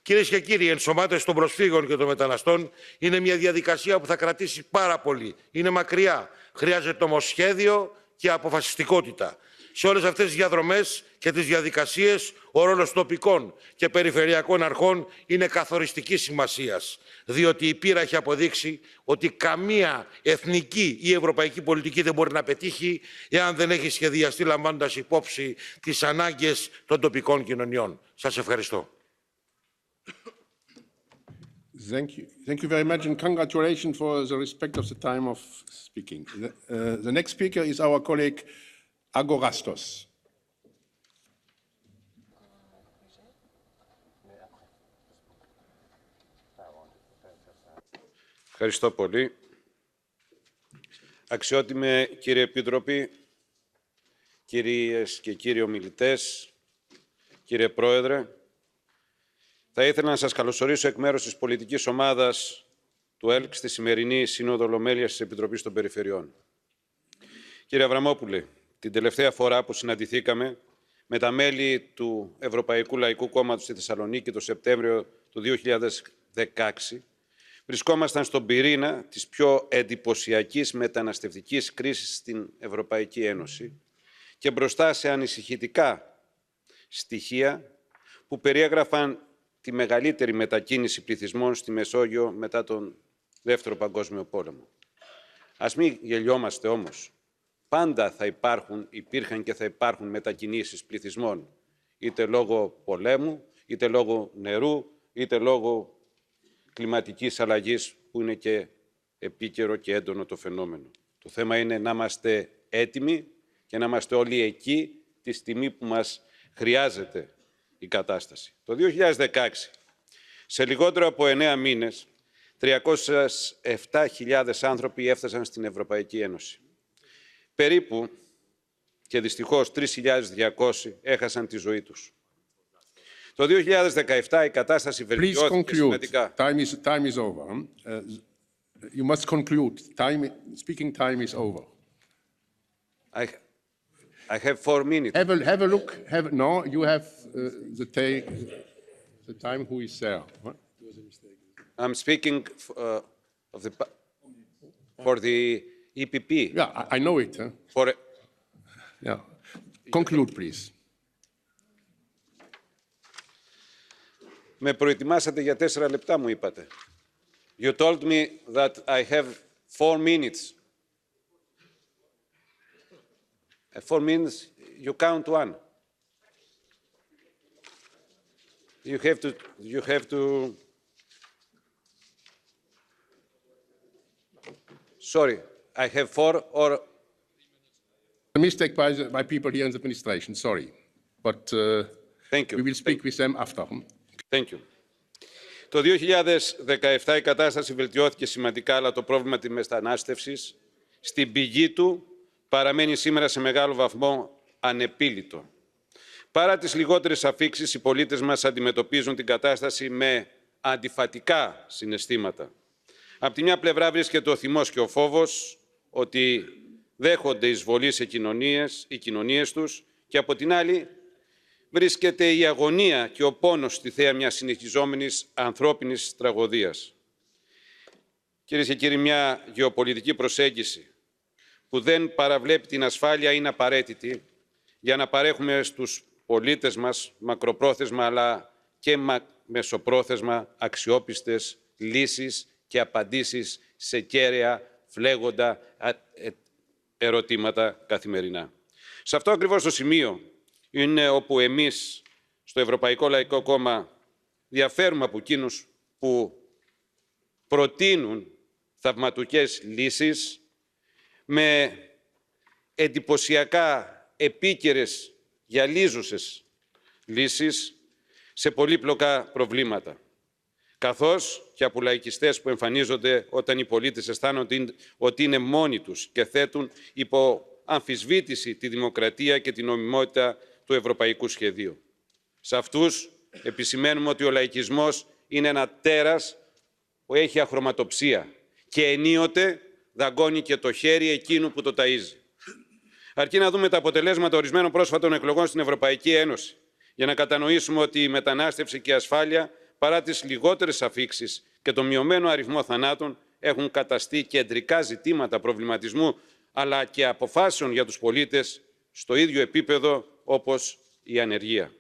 Κυρίες και κύριοι, η ενσωμάτωση των προσφύγων και των μεταναστών είναι μια διαδικασία που θα κρατήσει πάρα πολύ. Είναι μακριά. Χρειάζεται όμως σχέδιο και αποφασιστικότητα. Σε όλες αυτές τις διαδρομές και τις διαδικασίες, ο ρόλος τοπικών και περιφερειακών αρχών είναι καθοριστικής σημασίας, διότι η πείρα έχει αποδείξει ότι καμία εθνική ή ευρωπαϊκή πολιτική δεν μπορεί να πετύχει εάν δεν έχει σχεδιαστεί λαμβάνοντας υπόψη τις ανάγκες των τοπικών κοινωνιών. Σας ευχαριστώ. Thank you very much, and congratulations for the respect of the time of speaking. The next speaker is our colleague Agorastos. Ευχαριστώ πολύ. Αξιότιμε κύριε Επίτροπη, κυρίες και κύριοι ομιλητές, κύριε Πρόεδρε, θα ήθελα να σας καλωσορίσω εκ μέρους της πολιτικής ομάδας του ΕΛΚ στη σημερινή Σύνοδο Ολομέλειας της Επιτροπής των Περιφερειών. Κύριε Αβραμόπουλε, την τελευταία φορά που συναντηθήκαμε με τα μέλη του Ευρωπαϊκού Λαϊκού Κόμματος στη Θεσσαλονίκη το Σεπτέμβριο του 2016, βρισκόμασταν στον πυρήνα της πιο εντυπωσιακής μεταναστευτικής κρίσης στην Ευρωπαϊκή Ένωση και μπροστά σε ανησυχητικά στοιχεία που περιέγραφαν τη μεγαλύτερη μετακίνηση πληθυσμών στη Μεσόγειο μετά τον Δεύτερο Παγκόσμιο Πόλεμο. Ας μην γελιόμαστε όμως. Πάντα υπήρχαν και θα υπάρχουν μετακινήσεις πληθυσμών, είτε λόγω πολέμου, είτε λόγω νερού, είτε λόγω κλιματικής αλλαγής, που είναι και επίκαιρο και έντονο το φαινόμενο. Το θέμα είναι να είμαστε έτοιμοι και να είμαστε όλοι εκεί τη στιγμή που μας χρειάζεται η κατάσταση. Το 2016, σε λιγότερο από 9 μήνες, 307.000 άνθρωποι έφτασαν στην Ευρωπαϊκή Ένωση. Περίπου, και δυστυχώς 3.200 έχασαν τη ζωή τους. Το 2017 η κατάσταση βελτιώθηκε σημαντικά. Time is over. You must conclude. Speaking time is over. I have 4 minutes. Have a look. No, you have the time. Who is there? What? I'm speaking for the EPP. Yeah, I know it. Yeah. Conclude, please. Με προετοιμάσατε για 4 λεπτά, μου είπατε. You told me that I have 4 minutes. 4 minutes, you count one. You have to. Sorry, I have 4 or. A mistake by people here in the administration. Sorry, but Thank you. We will speak with them after. Thank you. Το 2017 η κατάσταση βελτιώθηκε σημαντικά, αλλά το πρόβλημα της μετανάστευσης στην πηγή του παραμένει σήμερα σε μεγάλο βαθμό ανεπίλητο. Παρά τις λιγότερες αφίξεις, οι πολίτες μας αντιμετωπίζουν την κατάσταση με αντιφατικά συναισθήματα. Από τη μια πλευρά βρίσκεται ο θυμός και ο φόβος ότι δέχονται εισβολή σε οι κοινωνίες τους, και από την άλλη βρίσκεται η αγωνία και ο πόνος στη θέα μιας συνεχιζόμενης ανθρώπινης τραγωδίας. Κυρίες και κύριοι, μια γεωπολιτική προσέγγιση που δεν παραβλέπει την ασφάλεια είναι απαραίτητη για να παρέχουμε στους πολίτες μας μακροπρόθεσμα αλλά και μεσοπρόθεσμα αξιόπιστες λύσεις και απαντήσεις σε κέραια φλέγοντα ερωτήματα καθημερινά. Σε αυτό ακριβώς το σημείο είναι όπου εμείς στο Ευρωπαϊκό Λαϊκό Κόμμα διαφέρουμε από εκείνους που προτείνουν θαυματουργές λύσεις με εντυπωσιακά επίκαιρες γυαλίζουσες λύσεις σε πολύπλοκα προβλήματα. Καθώς και από λαϊκιστές που εμφανίζονται όταν οι πολίτες αισθάνονται ότι είναι μόνοι τους και θέτουν υπό αμφισβήτηση τη δημοκρατία και την νομιμότητα του ευρωπαϊκού σχεδίου. Σε αυτούς επισημαίνουμε ότι ο λαϊκισμός είναι ένα τέρας που έχει αχρωματοψία και ενίοτε δαγκώνει και το χέρι εκείνου που το ταΐζει. Αρκεί να δούμε τα αποτελέσματα ορισμένων πρόσφατων εκλογών στην Ευρωπαϊκή Ένωση για να κατανοήσουμε ότι η μετανάστευση και η ασφάλεια, παρά τις λιγότερες αφίξεις και τον μειωμένο αριθμό θανάτων, έχουν καταστεί κεντρικά ζητήματα προβληματισμού αλλά και αποφάσεων για τους πολίτες στο ίδιο επίπεδο όπως η ανεργία.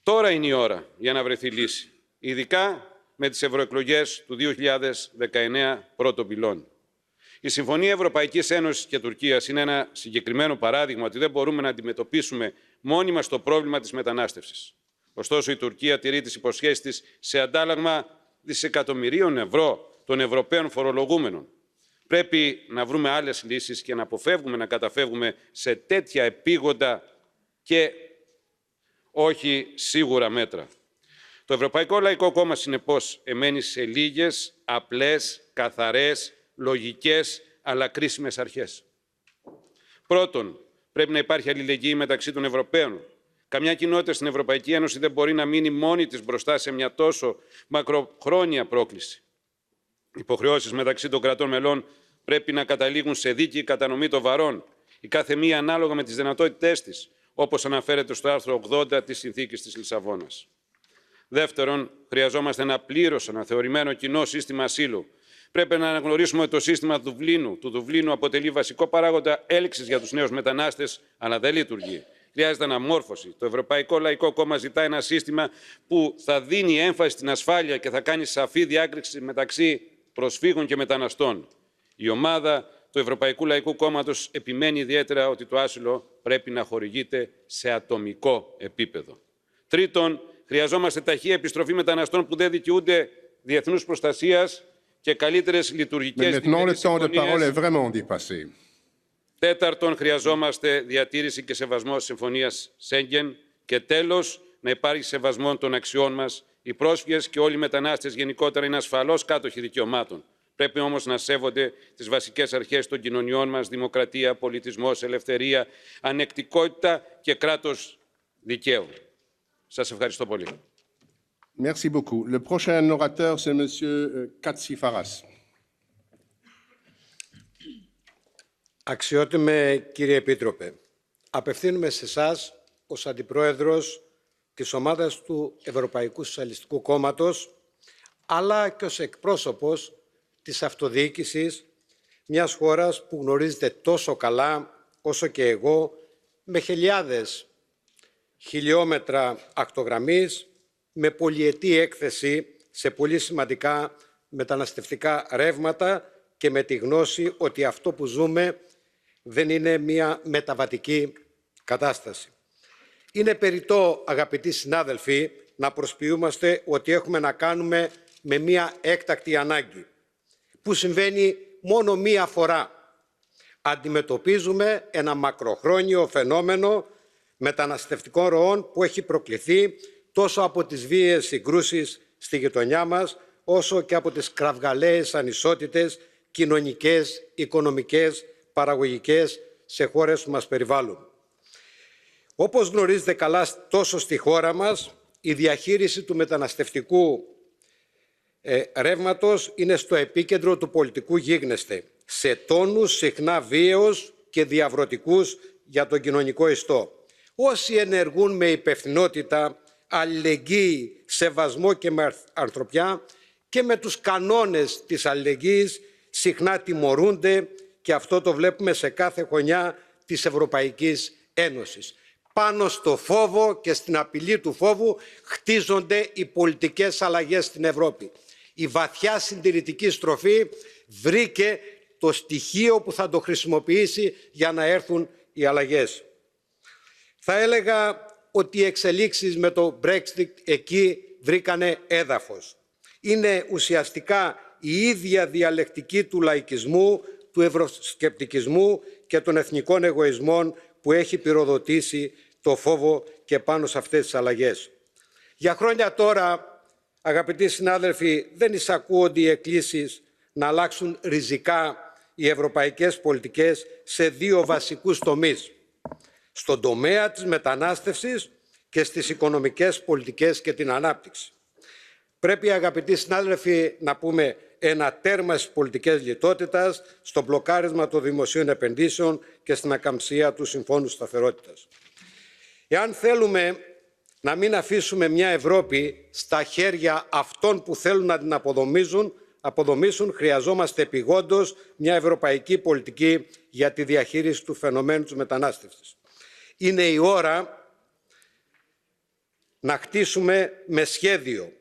Τώρα είναι η ώρα για να βρεθεί λύση, ειδικά με τις ευρωεκλογές του 2019 πρώτο πυλών. Η Συμφωνία Ευρωπαϊκής Ένωσης και Τουρκίας είναι ένα συγκεκριμένο παράδειγμα ότι δεν μπορούμε να αντιμετωπίσουμε μόνοι μας το πρόβλημα της μετανάστευσης. Ωστόσο, η Τουρκία τηρεί τις υποσχέσεις της σε αντάλλαγμα δισεκατομμυρίων ευρώ των Ευρωπαίων φορολογούμενων. Πρέπει να βρούμε άλλες λύσεις και να αποφεύγουμε να καταφεύγουμε σε τέτοια επίγοντα και όχι σίγουρα μέτρα. Το Ευρωπαϊκό Λαϊκό Κόμμα, συνεπώς, εμένει σε λίγες, απλές, καθαρές, λογικές, αλλά κρίσιμες αρχές. Πρώτον, πρέπει να υπάρχει αλληλεγγύη μεταξύ των Ευρωπαίων. Καμιά κοινότητα στην Ευρωπαϊκή Ένωση δεν μπορεί να μείνει μόνη της μπροστά σε μια τόσο μακροχρόνια πρόκληση. Οι υποχρεώσεις μεταξύ των κρατών μελών πρέπει να καταλήγουν σε δίκαιη κατανομή των βαρών, η κάθε μία ανάλογα με τις δυνατότητές της, όπως αναφέρεται στο άρθρο 80 της Συνθήκης της Λισαβόνας. Δεύτερον, χρειαζόμαστε ένα πλήρως αναθεωρημένο κοινό σύστημα ασύλου. Πρέπει να αναγνωρίσουμε ότι το σύστημα του Δουβλίνου αποτελεί βασικό παράγοντα έλξης για τους νέους μετανάστες, αλλά δεν λειτουργεί. Χρειάζεται αναμόρφωση. Το Ευρωπαϊκό Λαϊκό Κόμμα ζητά ένα σύστημα που θα δίνει έμφαση στην ασφάλεια και θα κάνει σαφή διάκριση μεταξύ προσφύγων και μεταναστών. Η ομάδα του Ευρωπαϊκού Λαϊκού Κόμματος επιμένει ιδιαίτερα ότι το άσυλο πρέπει να χορηγείται σε ατομικό επίπεδο. Τρίτον, χρειαζόμαστε ταχεία επιστροφή μεταναστών που δεν δικαιούνται διεθνούς προστασίας και καλύτερες λειτουργικές διμερείς συμφωνίες. Τέταρτον, χρειαζόμαστε διατήρηση και σεβασμό της Συμφωνίας Σέγγεν. Και τέλος, να υπάρχει σεβασμό των αξιών μας. Οι πρόσφυγες και όλοι οι μετανάστες γενικότερα είναι ασφαλώς κάτοχοι δικαιωμάτων. Πρέπει όμως να σέβονται τις βασικές αρχές των κοινωνιών μας: δημοκρατία, πολιτισμός, ελευθερία, ανεκτικότητα και κράτος δικαίου. Σας ευχαριστώ πολύ. Merci beaucoup. Le prochain orateur, c'est Monsieur Katsifaras. Αξιότιμε κύριε Επίτροπε, απευθύνουμε σε εσάς ως Αντιπρόεδρος της ομάδας του Ευρωπαϊκού Σοσιαλιστικού Κόμματος, αλλά και ως εκπρόσωπος της αυτοδιοίκησης μιας χώρας που γνωρίζετε τόσο καλά όσο και εγώ, με χιλιάδες χιλιόμετρα ακτογραμμής, με πολυετή έκθεση σε πολύ σημαντικά μεταναστευτικά ρεύματα και με τη γνώση ότι αυτό που ζούμε δεν είναι μια μεταβατική κατάσταση. Είναι περιττό, αγαπητοί συνάδελφοι, να προσποιούμαστε ότι έχουμε να κάνουμε με μια έκτακτη ανάγκη, που συμβαίνει μόνο μία φορά. Αντιμετωπίζουμε ένα μακροχρόνιο φαινόμενο μεταναστευτικών ροών που έχει προκληθεί τόσο από τις βίαιες συγκρούσεις στη γειτονιά μας, όσο και από τις κραυγαλαίες ανισότητες κοινωνικές, οικονομικές, παραγωγικές σε χώρες που μας περιβάλλουν. Όπως γνωρίζετε καλά, τόσο στη χώρα μας η διαχείριση του μεταναστευτικού ρεύματος είναι στο επίκεντρο του πολιτικού γίγνεσθε, σε τόνους συχνά βίαιους και διαβρωτικούς για τον κοινωνικό ιστό. Όσοι ενεργούν με υπευθυνότητα, αλληλεγγύη, σεβασμό και με ανθρωπιά και με τους κανόνες της αλληλεγγύης συχνά τιμωρούνται, και αυτό το βλέπουμε σε κάθε χρονιά της Ευρωπαϊκής Ένωσης. Πάνω στο φόβο και στην απειλή του φόβου χτίζονται οι πολιτικές αλλαγές στην Ευρώπη. Η βαθιά συντηρητική στροφή βρήκε το στοιχείο που θα το χρησιμοποιήσει για να έρθουν οι αλλαγές. Θα έλεγα ότι οι εξελίξεις με το Brexit εκεί βρήκανε έδαφος. Είναι ουσιαστικά η ίδια διαλεκτική του λαϊκισμού, του ευρωσκεπτικισμού και των εθνικών εγωισμών που έχει πυροδοτήσει το φόβο και πάνω σε αυτές τις αλλαγές. Για χρόνια τώρα, αγαπητοί συνάδελφοι, δεν εισακούονται οι εκκλήσεις να αλλάξουν ριζικά οι ευρωπαϊκές πολιτικές σε δύο βασικούς τομείς: στον τομέα της μετανάστευσης και στις οικονομικές πολιτικές και την ανάπτυξη. Πρέπει, αγαπητοί συνάδελφοι, να πούμε ένα τέρμα στις πολιτικές λιτότητας, στο μπλοκάρισμα των δημοσίων επενδύσεων και στην ακαμψία του Συμφώνου Σταθερότητας. Εάν θέλουμε να μην αφήσουμε μια Ευρώπη στα χέρια αυτών που θέλουν να την αποδομήσουν, χρειαζόμαστε επειγόντως μια ευρωπαϊκή πολιτική για τη διαχείριση του φαινομένου της μετανάστευσης. Είναι η ώρα να χτίσουμε με σχέδιο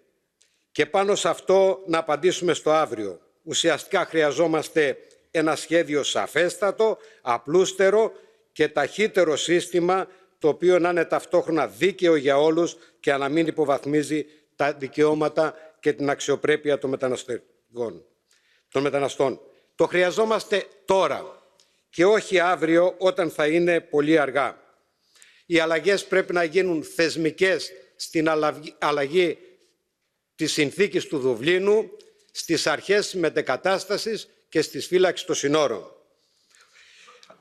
και πάνω σε αυτό να απαντήσουμε στο αύριο. Ουσιαστικά χρειαζόμαστε ένα σχέδιο σαφέστατο, απλούστερο και ταχύτερο σύστημα, το οποίο να είναι ταυτόχρονα δίκαιο για όλους και να μην υποβαθμίζει τα δικαιώματα και την αξιοπρέπεια των μεταναστών. Το χρειαζόμαστε τώρα και όχι αύριο όταν θα είναι πολύ αργά. Οι αλλαγές πρέπει να γίνουν θεσμικές στην αλλαγή της συνθήκης του Δουβλίνου, στις αρχές μετεκατάστασης και στις φύλαξης των συνόρων.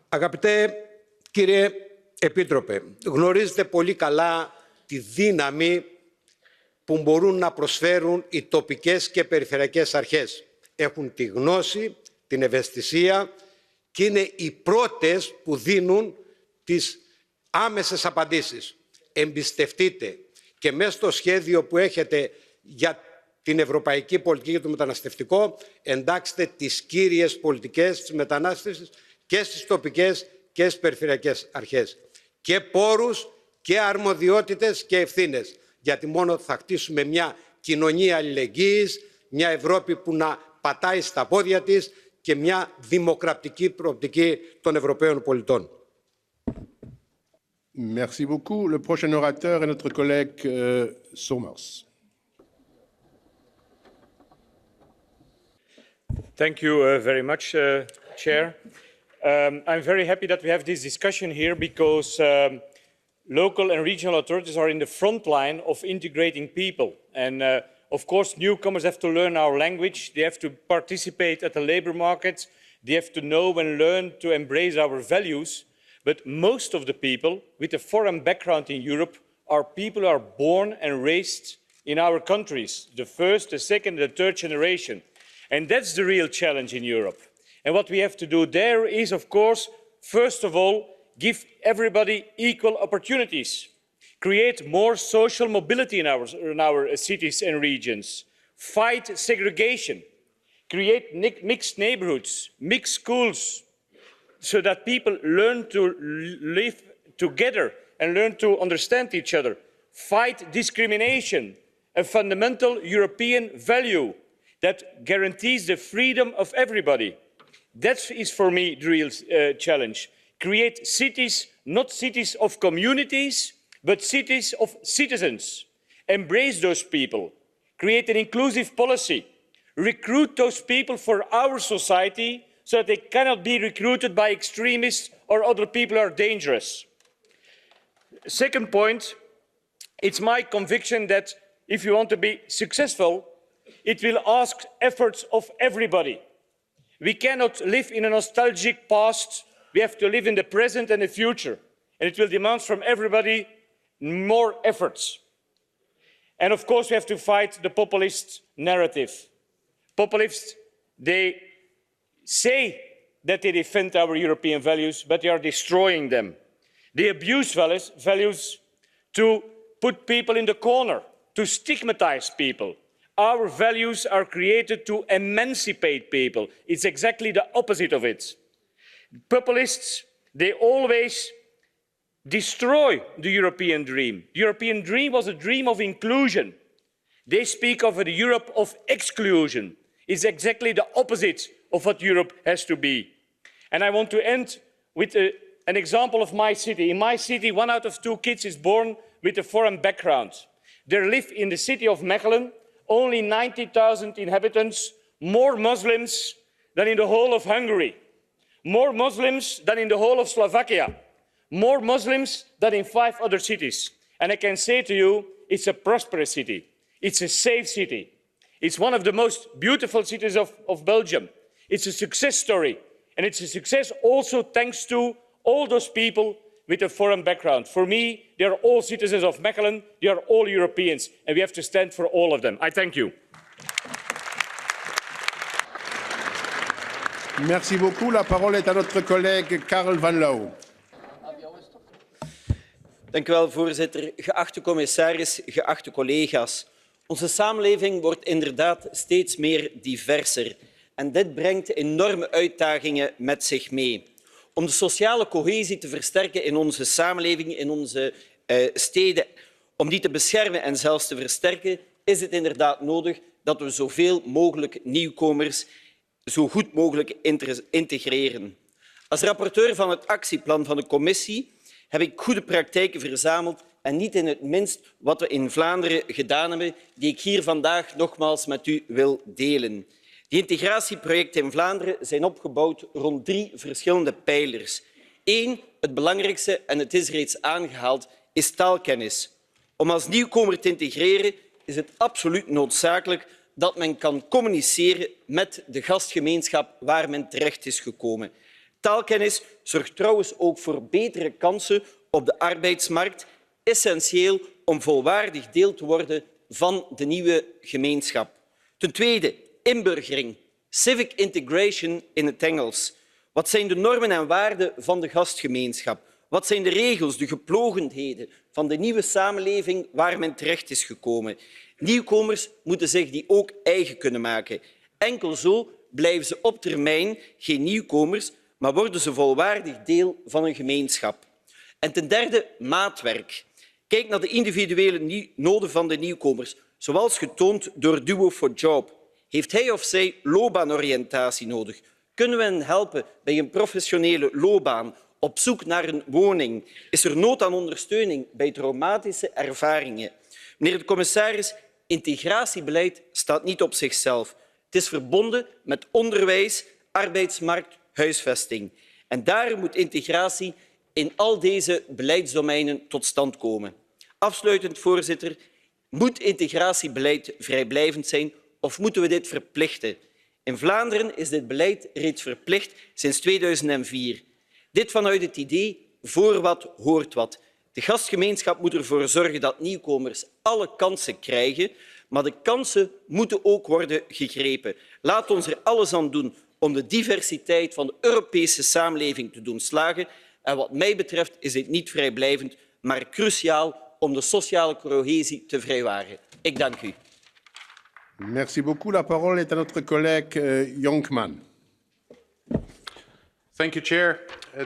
Αγαπητέ κύριε Επίτροπε, γνωρίζετε πολύ καλά τη δύναμη που μπορούν να προσφέρουν οι τοπικές και περιφερειακές αρχές. Έχουν τη γνώση, την ευαισθησία και είναι οι πρώτες που δίνουν τις άμεσες απαντήσεις. Εμπιστευτείτε και μέσα στο σχέδιο που έχετε για την ευρωπαϊκή πολιτική για το μεταναστευτικό εντάξτε τις κύριες πολιτικές της μετανάστευσης και στις τοπικές και στις περιφερειακές αρχές. Και πόρους και αρμοδιότητες και ευθύνες. Γιατί μόνο θα χτίσουμε μια κοινωνία αλληλεγγύης, μια Ευρώπη που να πατάει στα πόδια της και μια δημοκρατική προοπτική των Ευρωπαίων πολιτών. Merci beaucoup. Le prochain orateur est notre collègue Somers. Thank you very much, Chair. I'm very happy that we have this discussion here because local and regional authorities are in the front line of integrating people. And of course, newcomers have to learn our language. They have to participate at the labor market. They have to know and learn to embrace our values. But most of the people with a foreign background in Europe are people who are born and raised in our countries, the first, the second, the third generation. And that's the real challenge in Europe. And what we have to do there is, of course, first of all, give everybody equal opportunities, create more social mobility in our cities and regions, fight segregation, create mixed neighborhoods, mixed schools, so that people learn to live together and learn to understand each other, fight discrimination, a fundamental European value that guarantees the freedom of everybody. That is for me the real challenge. Create cities, not cities of communities, but cities of citizens. Embrace those people. Create an inclusive policy. Recruit those people for our society so that they cannot be recruited by extremists or other people who are dangerous. Second point, it's my conviction that if you want to be successful, it will ask efforts of everybody. We cannot live in a nostalgic past. We have to live in the present and the future. And it will demand from everybody more efforts. And of course, we have to fight the populist narrative. Populists, they say that they defend our European values, but they are destroying them. They abuse values to put people in the corner, to stigmatize people. Our values are created to emancipate people. It's exactly the opposite of it. Populists, they always destroy the European dream. The European dream was a dream of inclusion. They speak of a Europe of exclusion. It's exactly the opposite of what Europe has to be. And I want to end with an example of my city. In my city, 1 out of 2 kids is born with a foreign background. They live in the city of Mechelen, only 90,000 inhabitants, more Muslims than in the whole of Hungary, more Muslims than in the whole of Slovakia, more Muslims than in 5 other cities. And I can say to you, it's a prosperous city. It's a safe city. It's one of the most beautiful cities of Belgium. It's a success story. And it's a success also thanks to all those people with a foreign background. For me, they are all citizens of Mechelen. They are all Europeans. And we have to stand for all of them. I thank you. Merci beaucoup. La parole est à notre collègue Karel van Loo. Dank u wel, voorzitter. Geachte commissaris, geachte collega's. Onze samenleving wordt inderdaad steeds meer diverser. En dit brengt enorme uitdagingen met zich mee. Om de sociale cohesie te versterken in onze samenleving, in onze steden, om die te beschermen en zelfs te versterken, is het inderdaad nodig dat we zoveel mogelijk nieuwkomers zo goed mogelijk integreren. Als rapporteur van het actieplan van de commissie heb ik goede praktijken verzameld en niet in het minst wat we in Vlaanderen gedaan hebben, die ik hier vandaag nogmaals met u wil delen. Die integratieprojecten in Vlaanderen zijn opgebouwd rond 3 verschillende pijlers. 1, het belangrijkste, en het is reeds aangehaald, is taalkennis. Om als nieuwkomer te integreren is het absoluut noodzakelijk dat men kan communiceren met de gastgemeenschap waar men terecht is gekomen. Taalkennis zorgt trouwens ook voor betere kansen op de arbeidsmarkt, essentieel om volwaardig deel te worden van de nieuwe gemeenschap. Ten tweede, inburgering, civic integration in het Engels. Wat zijn de normen en waarden van de gastgemeenschap? Wat zijn de regels, de geplogenheden van de nieuwe samenleving waar men terecht is gekomen? Nieuwkomers moeten zich die ook eigen kunnen maken. Enkel zo blijven ze op termijn geen nieuwkomers, maar worden ze volwaardig deel van een gemeenschap. En ten derde, maatwerk. Kijk naar de individuele noden van de nieuwkomers, zoals getoond door Duo for Job. Heeft hij of zij loopbaanoriëntatie nodig? Kunnen we hen helpen bij een professionele loopbaan, op zoek naar een woning? Is er nood aan ondersteuning bij traumatische ervaringen? Meneer de commissaris, integratiebeleid staat niet op zichzelf. Het is verbonden met onderwijs, arbeidsmarkt, huisvesting. En daarom moet integratie in al deze beleidsdomeinen tot stand komen. Afsluitend, voorzitter, moet integratiebeleid vrijblijvend zijn of moeten we dit verplichten? In Vlaanderen is dit beleid reeds verplicht sinds 2004. Dit vanuit het idee voor wat hoort wat. De gastgemeenschap moet ervoor zorgen dat nieuwkomers alle kansen krijgen, maar de kansen moeten ook worden gegrepen. Laat ons er alles aan doen om de diversiteit van de Europese samenleving te doen slagen. En wat mij betreft is dit niet vrijblijvend, maar cruciaal om de sociale cohesie te vrijwaren. Ik dank u. Merci beaucoup. La parole est à notre collègue Jonkman. Thank you, Chair.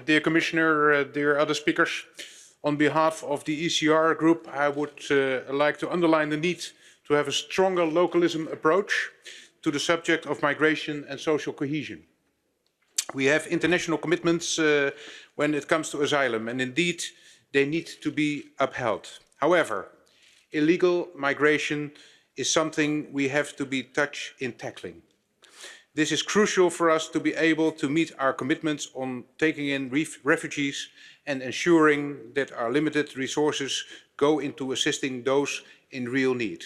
Dear Commissioner, dear other speakers, on behalf of the ECR group, I would like to underline the need to have a stronger localism approach to the subject of migration and social cohesion. We have international commitments when it comes to asylum, and indeed they need to be upheld. However, illegal migration is something we have to be touch in tackling. This is crucial for us to be able to meet our commitments on taking in refugees and ensuring that our limited resources go into assisting those in real need.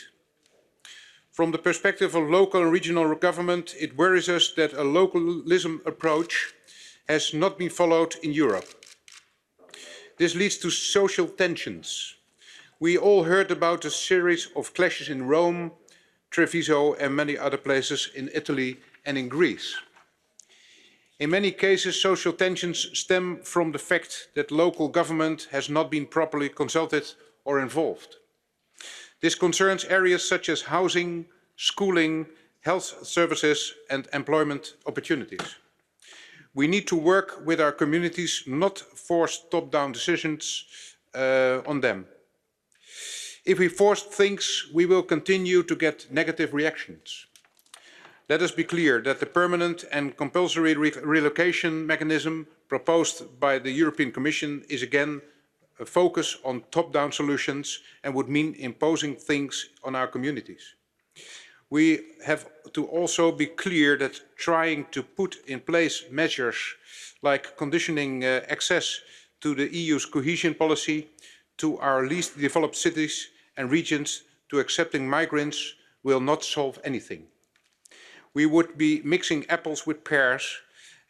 From the perspective of local and regional government, it worries us that a localism approach has not been followed in Europe. This leads to social tensions. We all heard about a series of clashes in Rome, Treviso and many other places in Italy and in Greece. In many cases, social tensions stem from the fact that local government has not been properly consulted or involved. This concerns areas such as housing, schooling, health services and employment opportunities. We need to work with our communities, not force top-down decisions on them. If we force things, we will continue to get negative reactions. Let us be clear that the permanent and compulsory relocation mechanism proposed by the European Commission is again a focus on top-down solutions and would mean imposing things on our communities. We have to also be clear that trying to put in place measures like conditioning access to the EU's cohesion policy to our least developed cities and regions to accepting migrants will not solve anything. We would be mixing apples with pears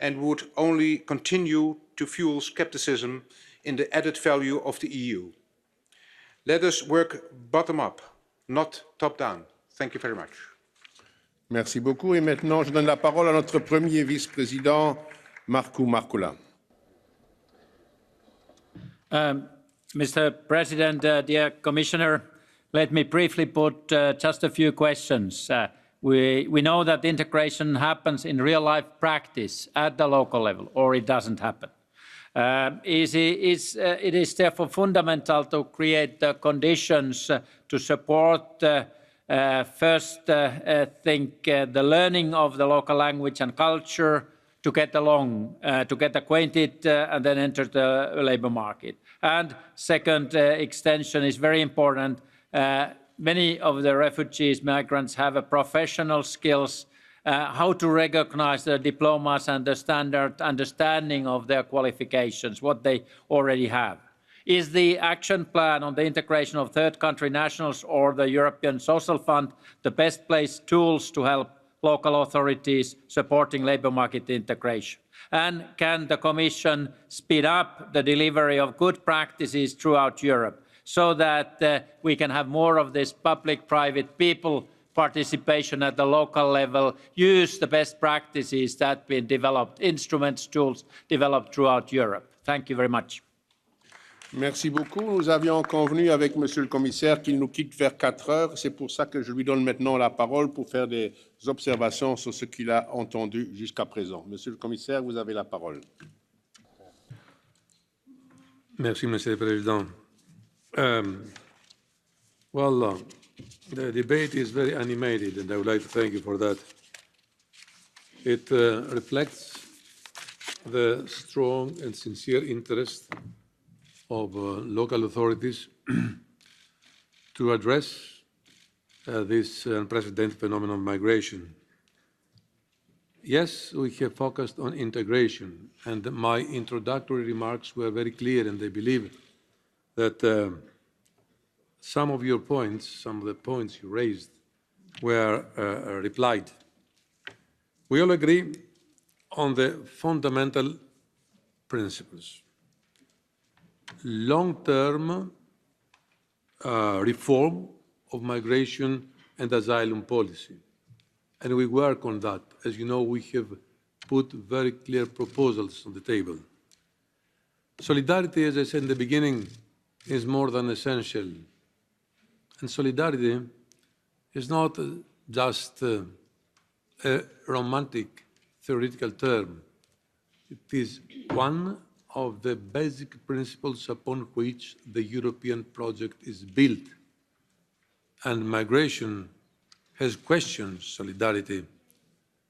and would only continue to fuel skepticism in the added value of the EU. Let us work bottom-up, not top-down. Thank you very much. Merci beaucoup. Et maintenant, je donne la parole à notre premier vice-président, Markku Markkula. Mr. President, dear Commissioner, let me briefly put just a few questions. We know that integration happens in real-life practice at the local level, or it doesn't happen. It is therefore fundamental to create the conditions to support first the learning of the local language and culture, to get along, to get acquainted and then enter the labour market. And second, extension is very important. Many of the refugees, migrants have a professional skills, how to recognize the diplomas and the standard understanding of their qualifications, what they already have. Is the action plan on the integration of third country nationals or the European Social Fund the best placed tools to help local authorities supporting labour market integration? And can the Commission speed up the delivery of good practices throughout Europe so that we can have more of this public-private people participation at the local level, use the best practices that have been developed, instruments, tools developed throughout Europe? Thank you very much. Merci beaucoup. Nous avions convenu avec Monsieur le Commissaire qu'il nous quitte vers 4 heures. C'est pour ça que je lui donne maintenant la parole pour faire des observations sur ce qu'il a entendu jusqu'à présent. Monsieur le Commissaire, vous avez la parole. Merci, Monsieur le Président. The debate is very animated, and I would like to thank you for that. It reflects the strong and sincere interest of local authorities to address this unprecedented phenomenon of migration. Yes, we have focused on integration, and my introductory remarks were very clear, and I believe that some of your points, some of the points you raised, were replied. We all agree on the fundamental principles. Long-term reform of migration and asylum policy. And we work on that. As you know, we have put very clear proposals on the table. Solidarity, as I said in the beginning, is more than essential. And solidarity is not just a romantic theoretical term. It is one of the basic principles upon which the European project is built. And migration has questioned solidarity,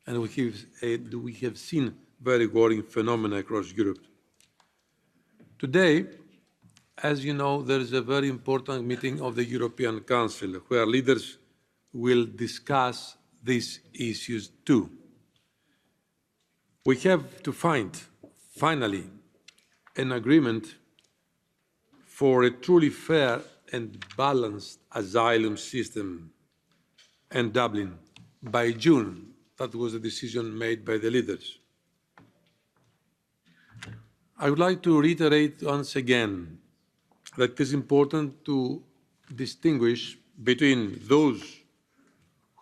and we have seen very worrying phenomena across Europe. Today, as you know, there is a very important meeting of the European Council where leaders will discuss these issues too. We have to find, finally, an agreement for a truly fair and balanced asylum system and Dublin by June. That was a decision made by the leaders. I would like to reiterate once again that it is important to distinguish between those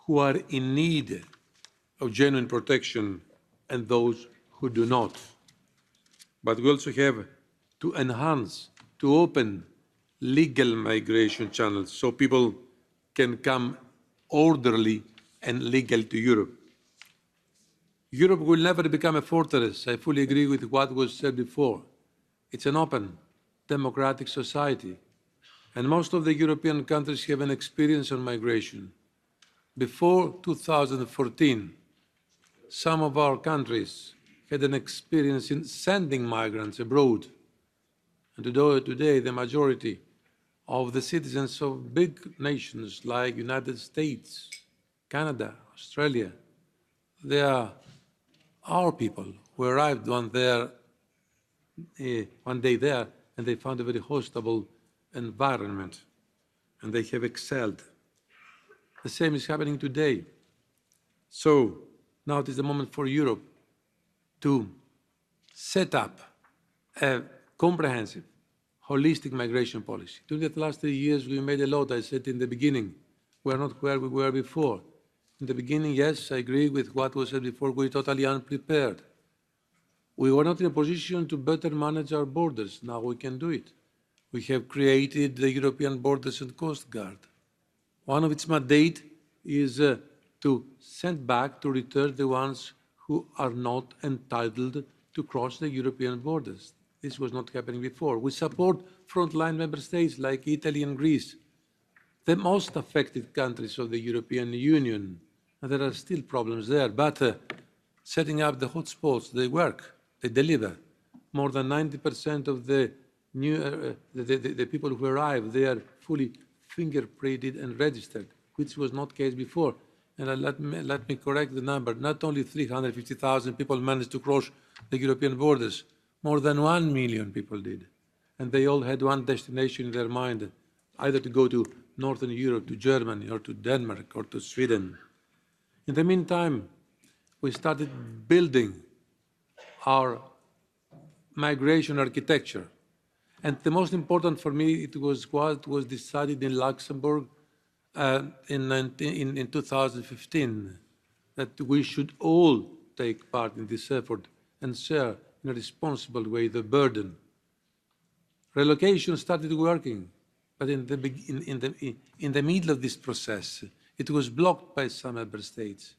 who are in need of genuine protection and those who do not. But we also have to enhance, to open legal migration channels so people can come orderly and legal to Europe. Europe will never become a fortress. I fully agree with what was said before. It's an open, democratic society. And most of the European countries have an experience on migration. Before 2014, some of our countries had an experience in sending migrants abroad. And today, the majority of the citizens of big nations like United States, Canada, Australia, they are our people who arrived one day there, and they found a very hospitable environment, and they have excelled. The same is happening today. So now it is the moment for Europe to set up a comprehensive, holistic migration policy. During the last 3 years, we made a lot. I said in the beginning, we are not where we were before. In the beginning, yes, I agree with what was said before, we were totally unprepared. We were not in a position to better manage our borders. Now we can do it. We have created the European Borders and Coast Guard. One of its mandate is to send back, to return the ones who are not entitled to cross the European borders. This was not happening before. We support frontline member states like Italy and Greece, the most affected countries of the European Union. And there are still problems there, but setting up the hotspots, they work, they deliver. More than 90% of the the people who arrive, they are fully fingerprinted and registered, which was not the case before. And let me correct the number. Not only 350,000 people managed to cross the European borders, more than 1 million people did. And they all had one destination in their mind, either to go to Northern Europe, to Germany, or to Denmark, or to Sweden. In the meantime, we started building our migration architecture. And the most important for me, it was what was decided in Luxembourg in 2015, that we should all take part in this effort and share in a responsible way the burden. Relocation started working, but in the middle of this process, it was blocked by some member states.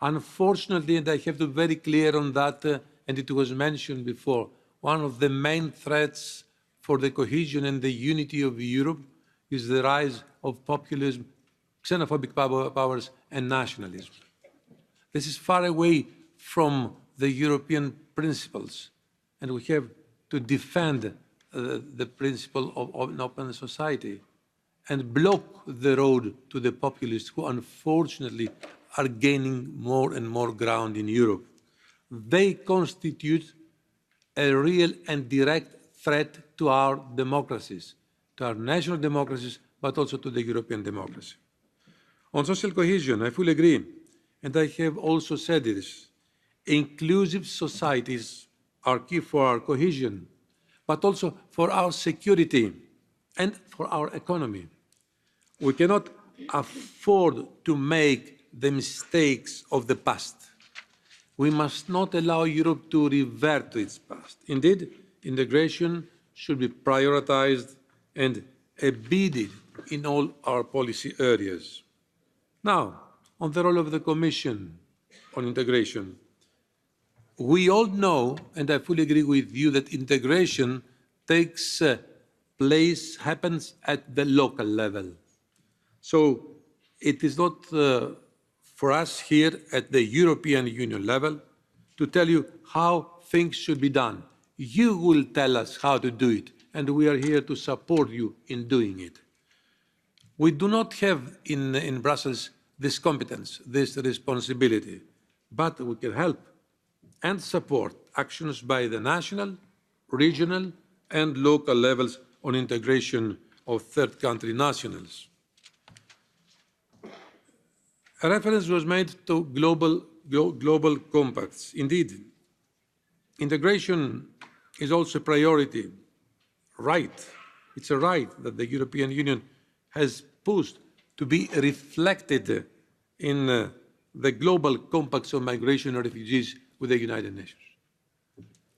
Unfortunately, and I have to be very clear on that, and it was mentioned before, one of the main threats for the cohesion and the unity of Europe is the rise of populism, xenophobic powers, and nationalism. This is far away from the European principles, and we have to defend the principle of an open society and block the road to the populists who unfortunately are gaining more and more ground in Europe. They constitute a real and direct threat to our democracies, to our national democracies, but also to the European democracy. On social cohesion, I fully agree, and I have also said this. Inclusive societies are key for our cohesion, but also for our security and for our economy. We cannot afford to make the mistakes of the past. We must not allow Europe to revert to its past. Indeed, integration should be prioritized and embedded in all our policy areas. Now, on the role of the Commission on integration, we all know, and I fully agree with you, that integration takes place, happens at the local level. So it is not for us here at the European Union level to tell you how things should be done. You will tell us how to do it, and we are here to support you in doing it. We do not have in Brussels this competence, this responsibility, but we can help and support actions by the national, regional, and local levels on integration of third country nationals. A reference was made to global compacts. Indeed, integration is also a priority, right. It's a right that the European Union has pushed to be reflected in the global compacts on migration and refugees with the United Nations.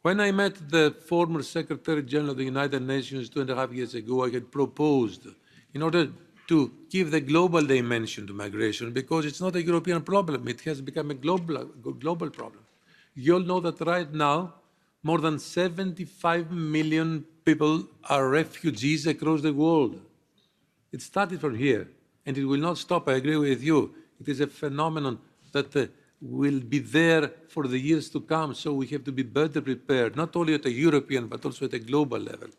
When I met the former Secretary General of the United Nations 2.5 years ago, I had proposed, in order to give the global dimension to migration, because it's not a European problem, it has become a global problem. You all know that right now, more than 75 million people are refugees across the world. It started from here, and it will not stop, I agree with you. It is a phenomenon that will be there for the years to come, so we have to be better prepared, not only at a European, but also at a global level.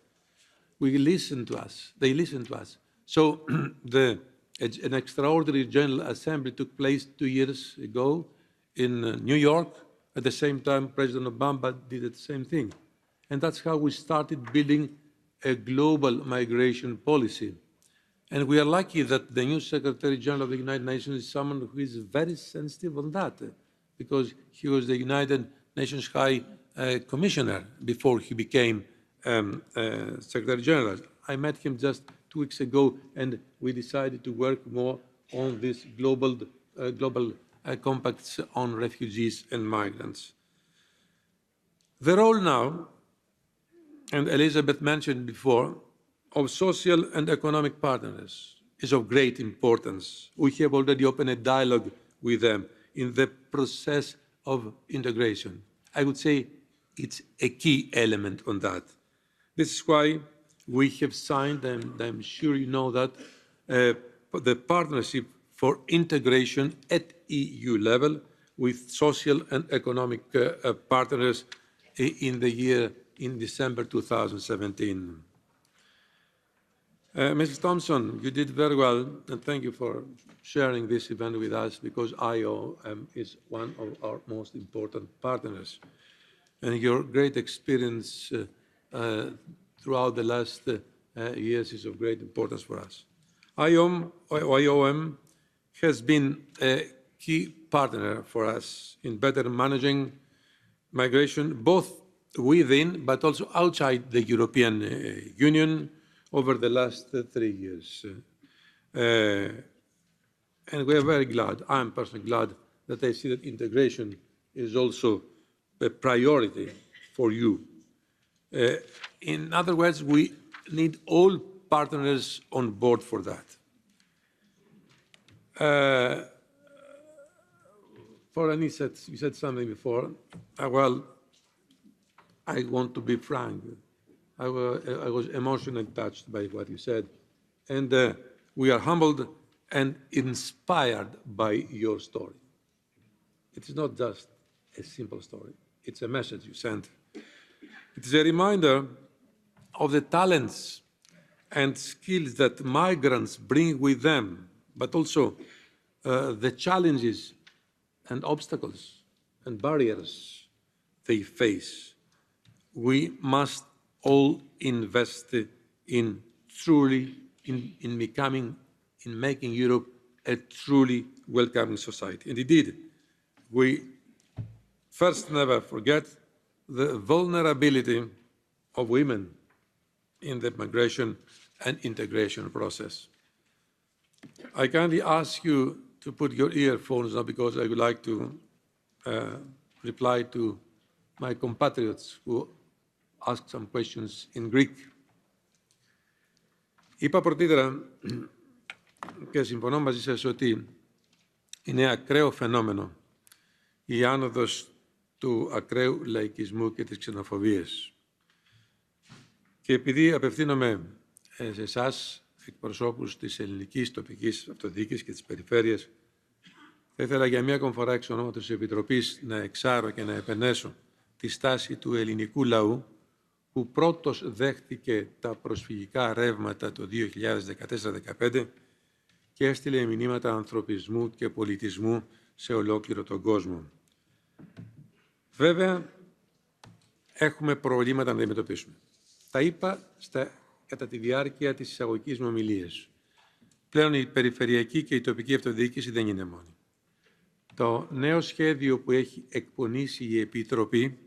We listen to us, they listen to us. So an extraordinary General Assembly took place 2 years ago in New York. At the same time, President Obama did the same thing. And that's how we started building a global migration policy. And we are lucky that the new Secretary General of the United Nations is someone who is very sensitive on that, because he was the United Nations High Commissioner before he became Secretary General. I met him just 2 weeks ago, and we decided to work more on this global compacts on refugees and migrants. The role now, and Elizabeth mentioned before, of social and economic partners is of great importance. We have already opened a dialogue with them in the process of integration. I would say it's a key element on that. This is why we have signed, and I'm sure you know that, the Partnership for Integration at EU level with social and economic partners in December 2017. Mrs. Thomson, you did very well, and thank you for sharing this event with us, because IOM is one of our most important partners. And your great experience throughout the last years is of great importance for us. IOM has been a key partner for us in better managing migration, both within but also outside the European Union over the last 3 years. And we are very glad, I'm personally glad, that I see that integration is also a priority for you. In other words, we need all partners on board for that. For Anissa, you said something before. Well, I want to be frank. I was emotionally touched by what you said. And we are humbled and inspired by your story. It is not just a simple story. It's a message you sent. It is a reminder of the talents and skills that migrants bring with them, but also the challenges and obstacles and barriers they face. We must all invest in making Europe a truly welcoming society. And indeed, we first never forget the vulnerability of women in the migration and integration process. I kindly ask you to put your earphones on, because I would like to reply to my compatriots who asked some questions in Greek. Είπα πρωτήτερα και συμφωνώ μαζί σας ότι είναι ακραίο φαινόμενο η άνοδος του ακραίου λαϊκισμού και της ξενοφοβίας. Και επειδή απευθύνομαι σε εσάς, εκπροσώπους της ελληνικής τοπικής αυτοδιοίκησης και της περιφέρειας, θα ήθελα για μία ακόμη φορά εξ ονόματος της Επιτροπής να εξάρω και να επενέσω τη στάση του ελληνικού λαού, που πρώτος δέχτηκε τα προσφυγικά ρεύματα το 2014-2015 και έστειλε μηνύματα ανθρωπισμού και πολιτισμού σε ολόκληρο τον κόσμο. Βέβαια, έχουμε προβλήματα να αντιμετωπίσουμε. Τα είπα κατά τη διάρκεια της εισαγωγικής μου ομιλίας. Πλέον η περιφερειακή και η τοπική αυτοδιοίκηση δεν είναι μόνη. Το νέο σχέδιο που έχει εκπονήσει η Επιτροπή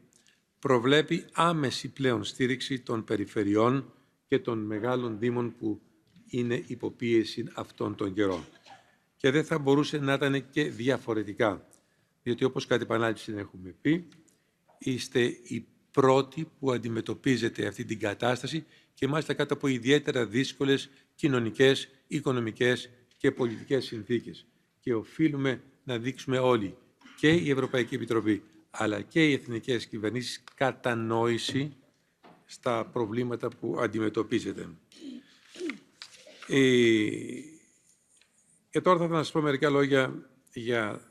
προβλέπει άμεση πλέον στήριξη των περιφερειών και των μεγάλων δήμων που είναι υποπίεση αυτόν τον καιρό. Και δεν θα μπορούσε να ήταν και διαφορετικά, διότι όπως κατά επανάληψη έχουμε πει, είστε οι πρώτοι που αντιμετωπίζετε αυτή την κατάσταση και μάλιστα κάτω από ιδιαίτερα δύσκολες κοινωνικές, οικονομικές και πολιτικές συνθήκες. Και οφείλουμε να δείξουμε όλοι, και η Ευρωπαϊκή Επιτροπή, αλλά και οι εθνικές κυβερνήσεις, κατανόηση στα προβλήματα που αντιμετωπίζετε. Και τώρα θα ήθελα να σας πω μερικά λόγια για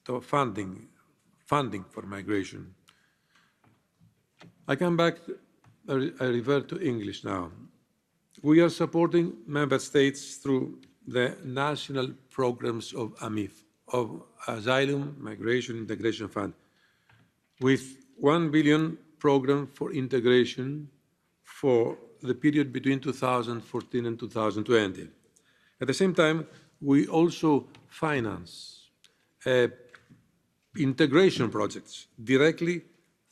το funding for migration. I come back, I revert to English now. We are supporting member states through the national programs of AMIF, of Asylum, Migration, Integration Fund, with 1 billion program for integration for the period between 2014 and 2020. At the same time, we also finance integration projects directly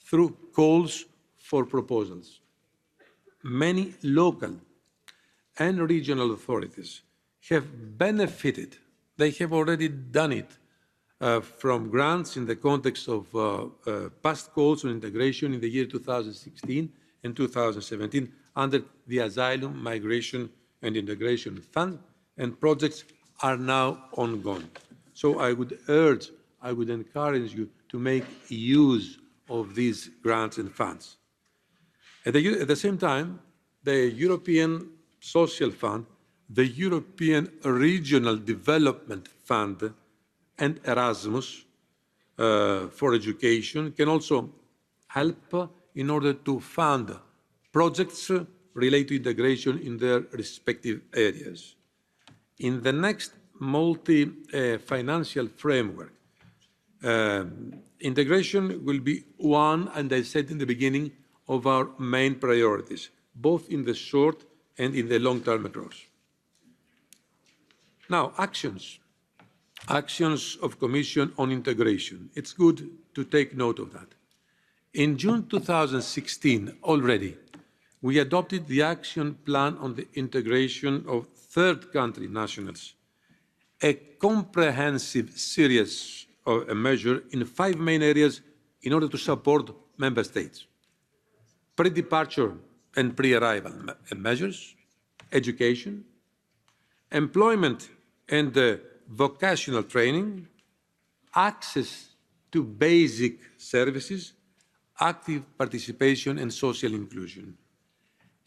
through calls for proposals. Many local and regional authorities have benefited, they have already done it, from grants in the context of past calls on integration in the year 2016 and 2017 under the Asylum, Migration and Integration Fund, and projects are now ongoing. So I would encourage you to make use of these grants and funds. At the same time, the European Social Fund, the European Regional Development Fund, and Erasmus for education can also help in order to fund projects related to integration in their respective areas. In the next multi-financial framework, integration will be one, and I said in the beginning, of our main priorities, both in the short and in the long-term approach. Now, actions of Commission on integration. It's good to take note of that. In June 2016, already, we adopted the Action Plan on the Integration of Third Country Nationals, a comprehensive series of measures in 5 main areas in order to support Member States: pre-departure and pre-arrival measures, education, employment and vocational training, access to basic services, active participation and social inclusion.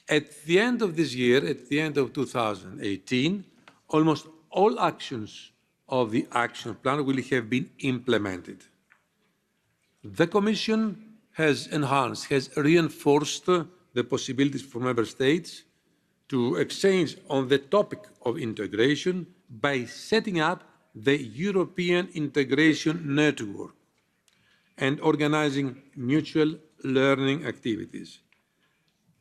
At the end of this year, at the end of 2018, almost all actions of the action plan will have been implemented. The Commission has enhanced, has reinforced the possibilities for Member States to exchange on the topic of integration by setting up the European Integration Network and organising mutual learning activities.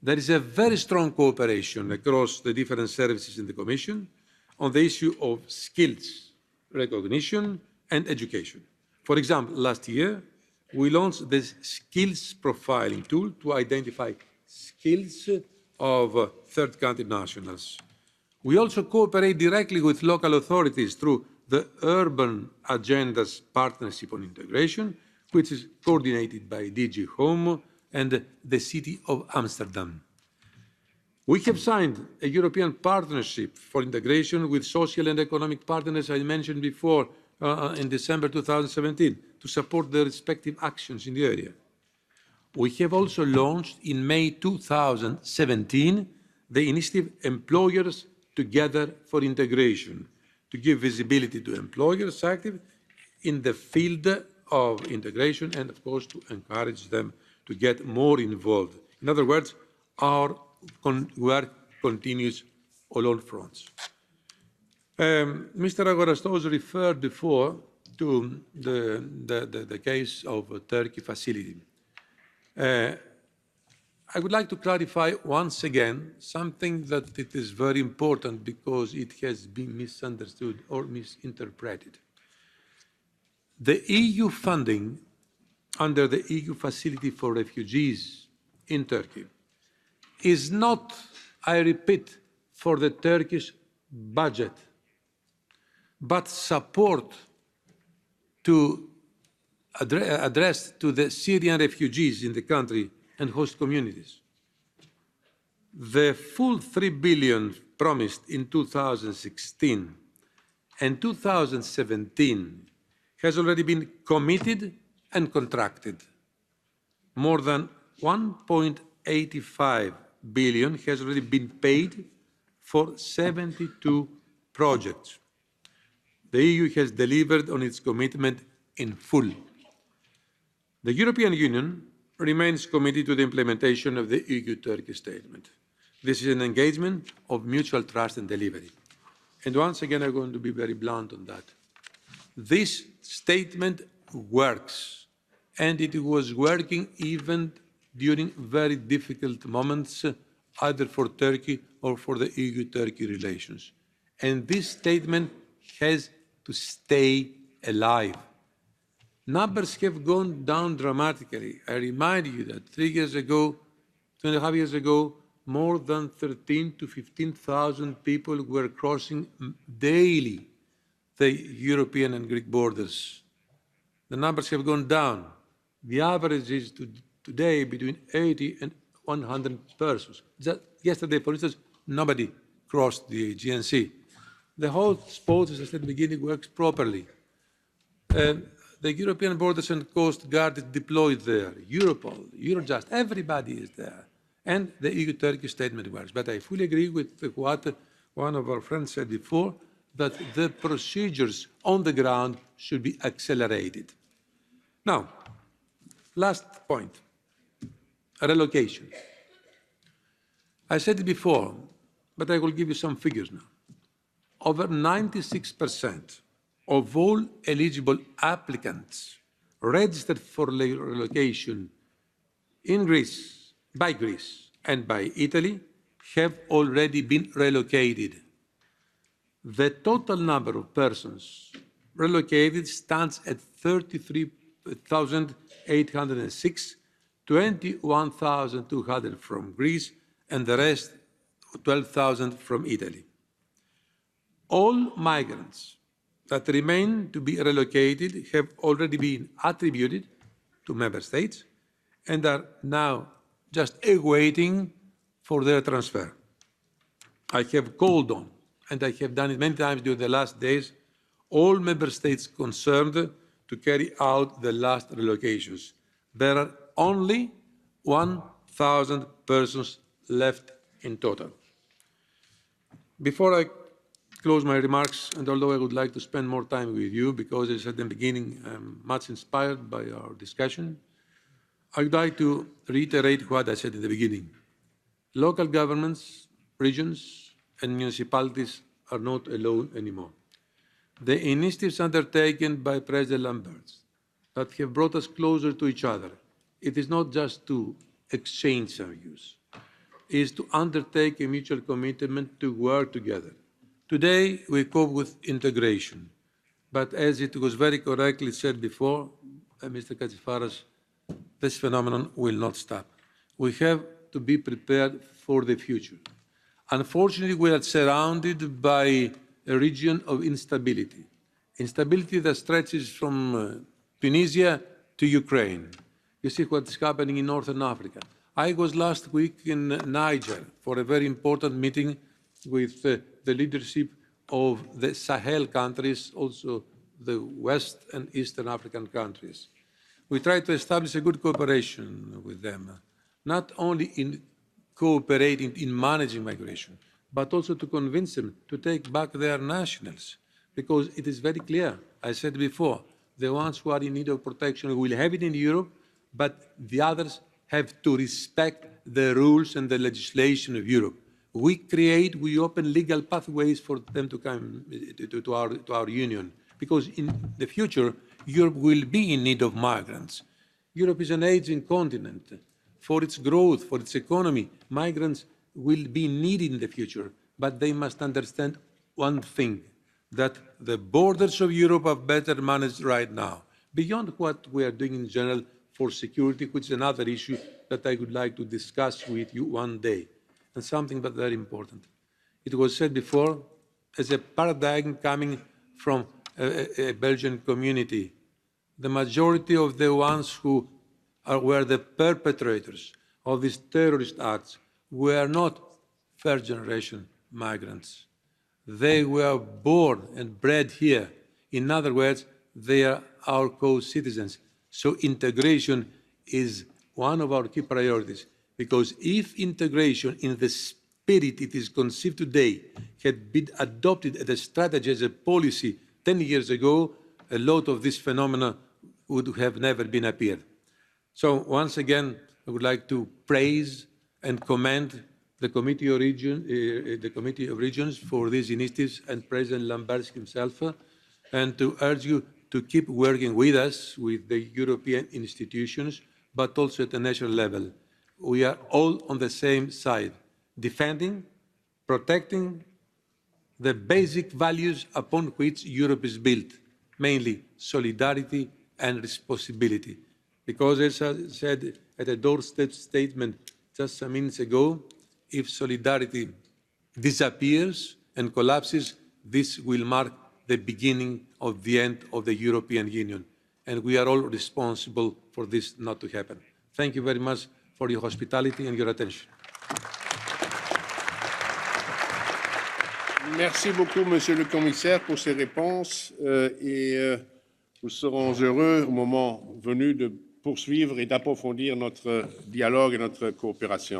There is a very strong cooperation across the different services in the Commission on the issue of skills recognition and education. For example, last year, we launched this skills profiling tool to identify skills of third country nationals. We also cooperate directly with local authorities through the Urban Agendas Partnership on Integration, which is coordinated by DG Home and the City of Amsterdam. We have signed a European Partnership for Integration with social and economic partners, I mentioned before, in December 2017, to support their respective actions in the area. We have also launched in May 2017 the initiative Employers Together for Integration, to give visibility to employers active in the field of integration and, of course, to encourage them to get more involved. In other words, our work continues on all fronts. Mr. Agorastos referred before to the case of the Turkey facility. I would like to clarify once again something that it is very important because it has been misunderstood or misinterpreted. The EU funding under the EU Facility for Refugees in Turkey is not, I repeat, for the Turkish budget, but support to address to the Syrian refugees in the country and host communities. The full 3 billion promised in 2016 and 2017 has already been committed and contracted. More than 1.85 billion has already been paid for 72 projects. The EU has delivered on its commitment in full. The European Union remains committed to the implementation of the EU-Turkey statement. This is an engagement of mutual trust and delivery. And once again, I'm going to be very blunt on that. This statement works, and it was working even during very difficult moments, either for Turkey or for the EU-Turkey relations. And this statement has to stay alive. Numbers have gone down dramatically. I remind you that 3 years ago, 2.5 years ago, more than 13,000 to 15,000 people were crossing daily the European and Greek borders. The numbers have gone down. The average is today between 80 and 100 persons. Just yesterday, for instance, nobody crossed the Aegean Sea. The whole sport, as I said at the beginning, works properly. The European Borders and Coast Guard is deployed there, Europol, Eurojust, everybody is there. And the EU-Turkey statement works. But I fully agree with what one of our friends said before, that the procedures on the ground should be accelerated. Now, last point, relocation. I said it before, but I will give you some figures now. Over 96% of all eligible applicants registered for relocation in Greece, by Greece and by Italy, have already been relocated. The total number of persons relocated stands at 33,806, 21,200 from Greece, and the rest, 12,000 from Italy. All migrants that remain to be relocated have already been attributed to member states and are now just awaiting for their transfer. I have called on, and I have done it many times during the last days, all member states concerned to carry out the last relocations. There are only 1,000 persons left in total. Before I close my remarks, and although I would like to spend more time with you, because as I said at the beginning, I'm much inspired by our discussion, I would like to reiterate what I said in the beginning. Local governments, regions, and municipalities are not alone anymore. The initiatives undertaken by President Lambert that have brought us closer to each other, it is not just to exchange some views, it is to undertake a mutual commitment to work together. Today, we cope with integration, but as it was very correctly said before, Mr. Katsifaras, this phenomenon will not stop. We have to be prepared for the future. Unfortunately, we are surrounded by a region of instability. Instability that stretches from Tunisia to Ukraine. You see what's happening in Northern Africa. I was last week in Niger for a very important meeting with the leadership of the Sahel countries, also the West and Eastern African countries. We tried to establish a good cooperation with them, not only in cooperating in managing migration, but also to convince them to take back their nationals. Because it is very clear, I said before, the ones who are in need of protection will have it in Europe, but the others have to respect the rules and the legislation of Europe. We open legal pathways for them to come to our union, because in the future, Europe will be in need of migrants. Europe is an aging continent. For its growth, for its economy, migrants will be needed in the future, but they must understand one thing, that the borders of Europe are better managed right now, beyond what we are doing in general for security, which is another issue that I would like to discuss with you one day, and something that's very important. It was said before, as a paradigm coming from a Belgian community, the majority of the ones who were the perpetrators of these terrorist acts were not first-generation migrants. They were born and bred here. In other words, they are our co-citizens. So integration is one of our key priorities, because if integration in the spirit it is conceived today had been adopted as a strategy, as a policy 10 years ago, a lot of this phenomena would have never been appeared. So once again, I would like to praise and commend the Committee of Regions for these initiatives and President Lamberts himself, and to urge you to keep working with us, with the European institutions, but also at the national level. We are all on the same side, defending, protecting the basic values upon which Europe is built, mainly solidarity and responsibility. Because as I said at a doorstep statement just some minutes ago, if solidarity disappears and collapses, this will mark the beginning of the end of the European Union. And we are all responsible for this not to happen. Thank you very much for your hospitality and your attention. Merci beaucoup, Monsieur le Commissaire, pour ces réponses. Nous serons heureux, au moment venu, de poursuivre et d'approfondir notre dialogue et notre coopération.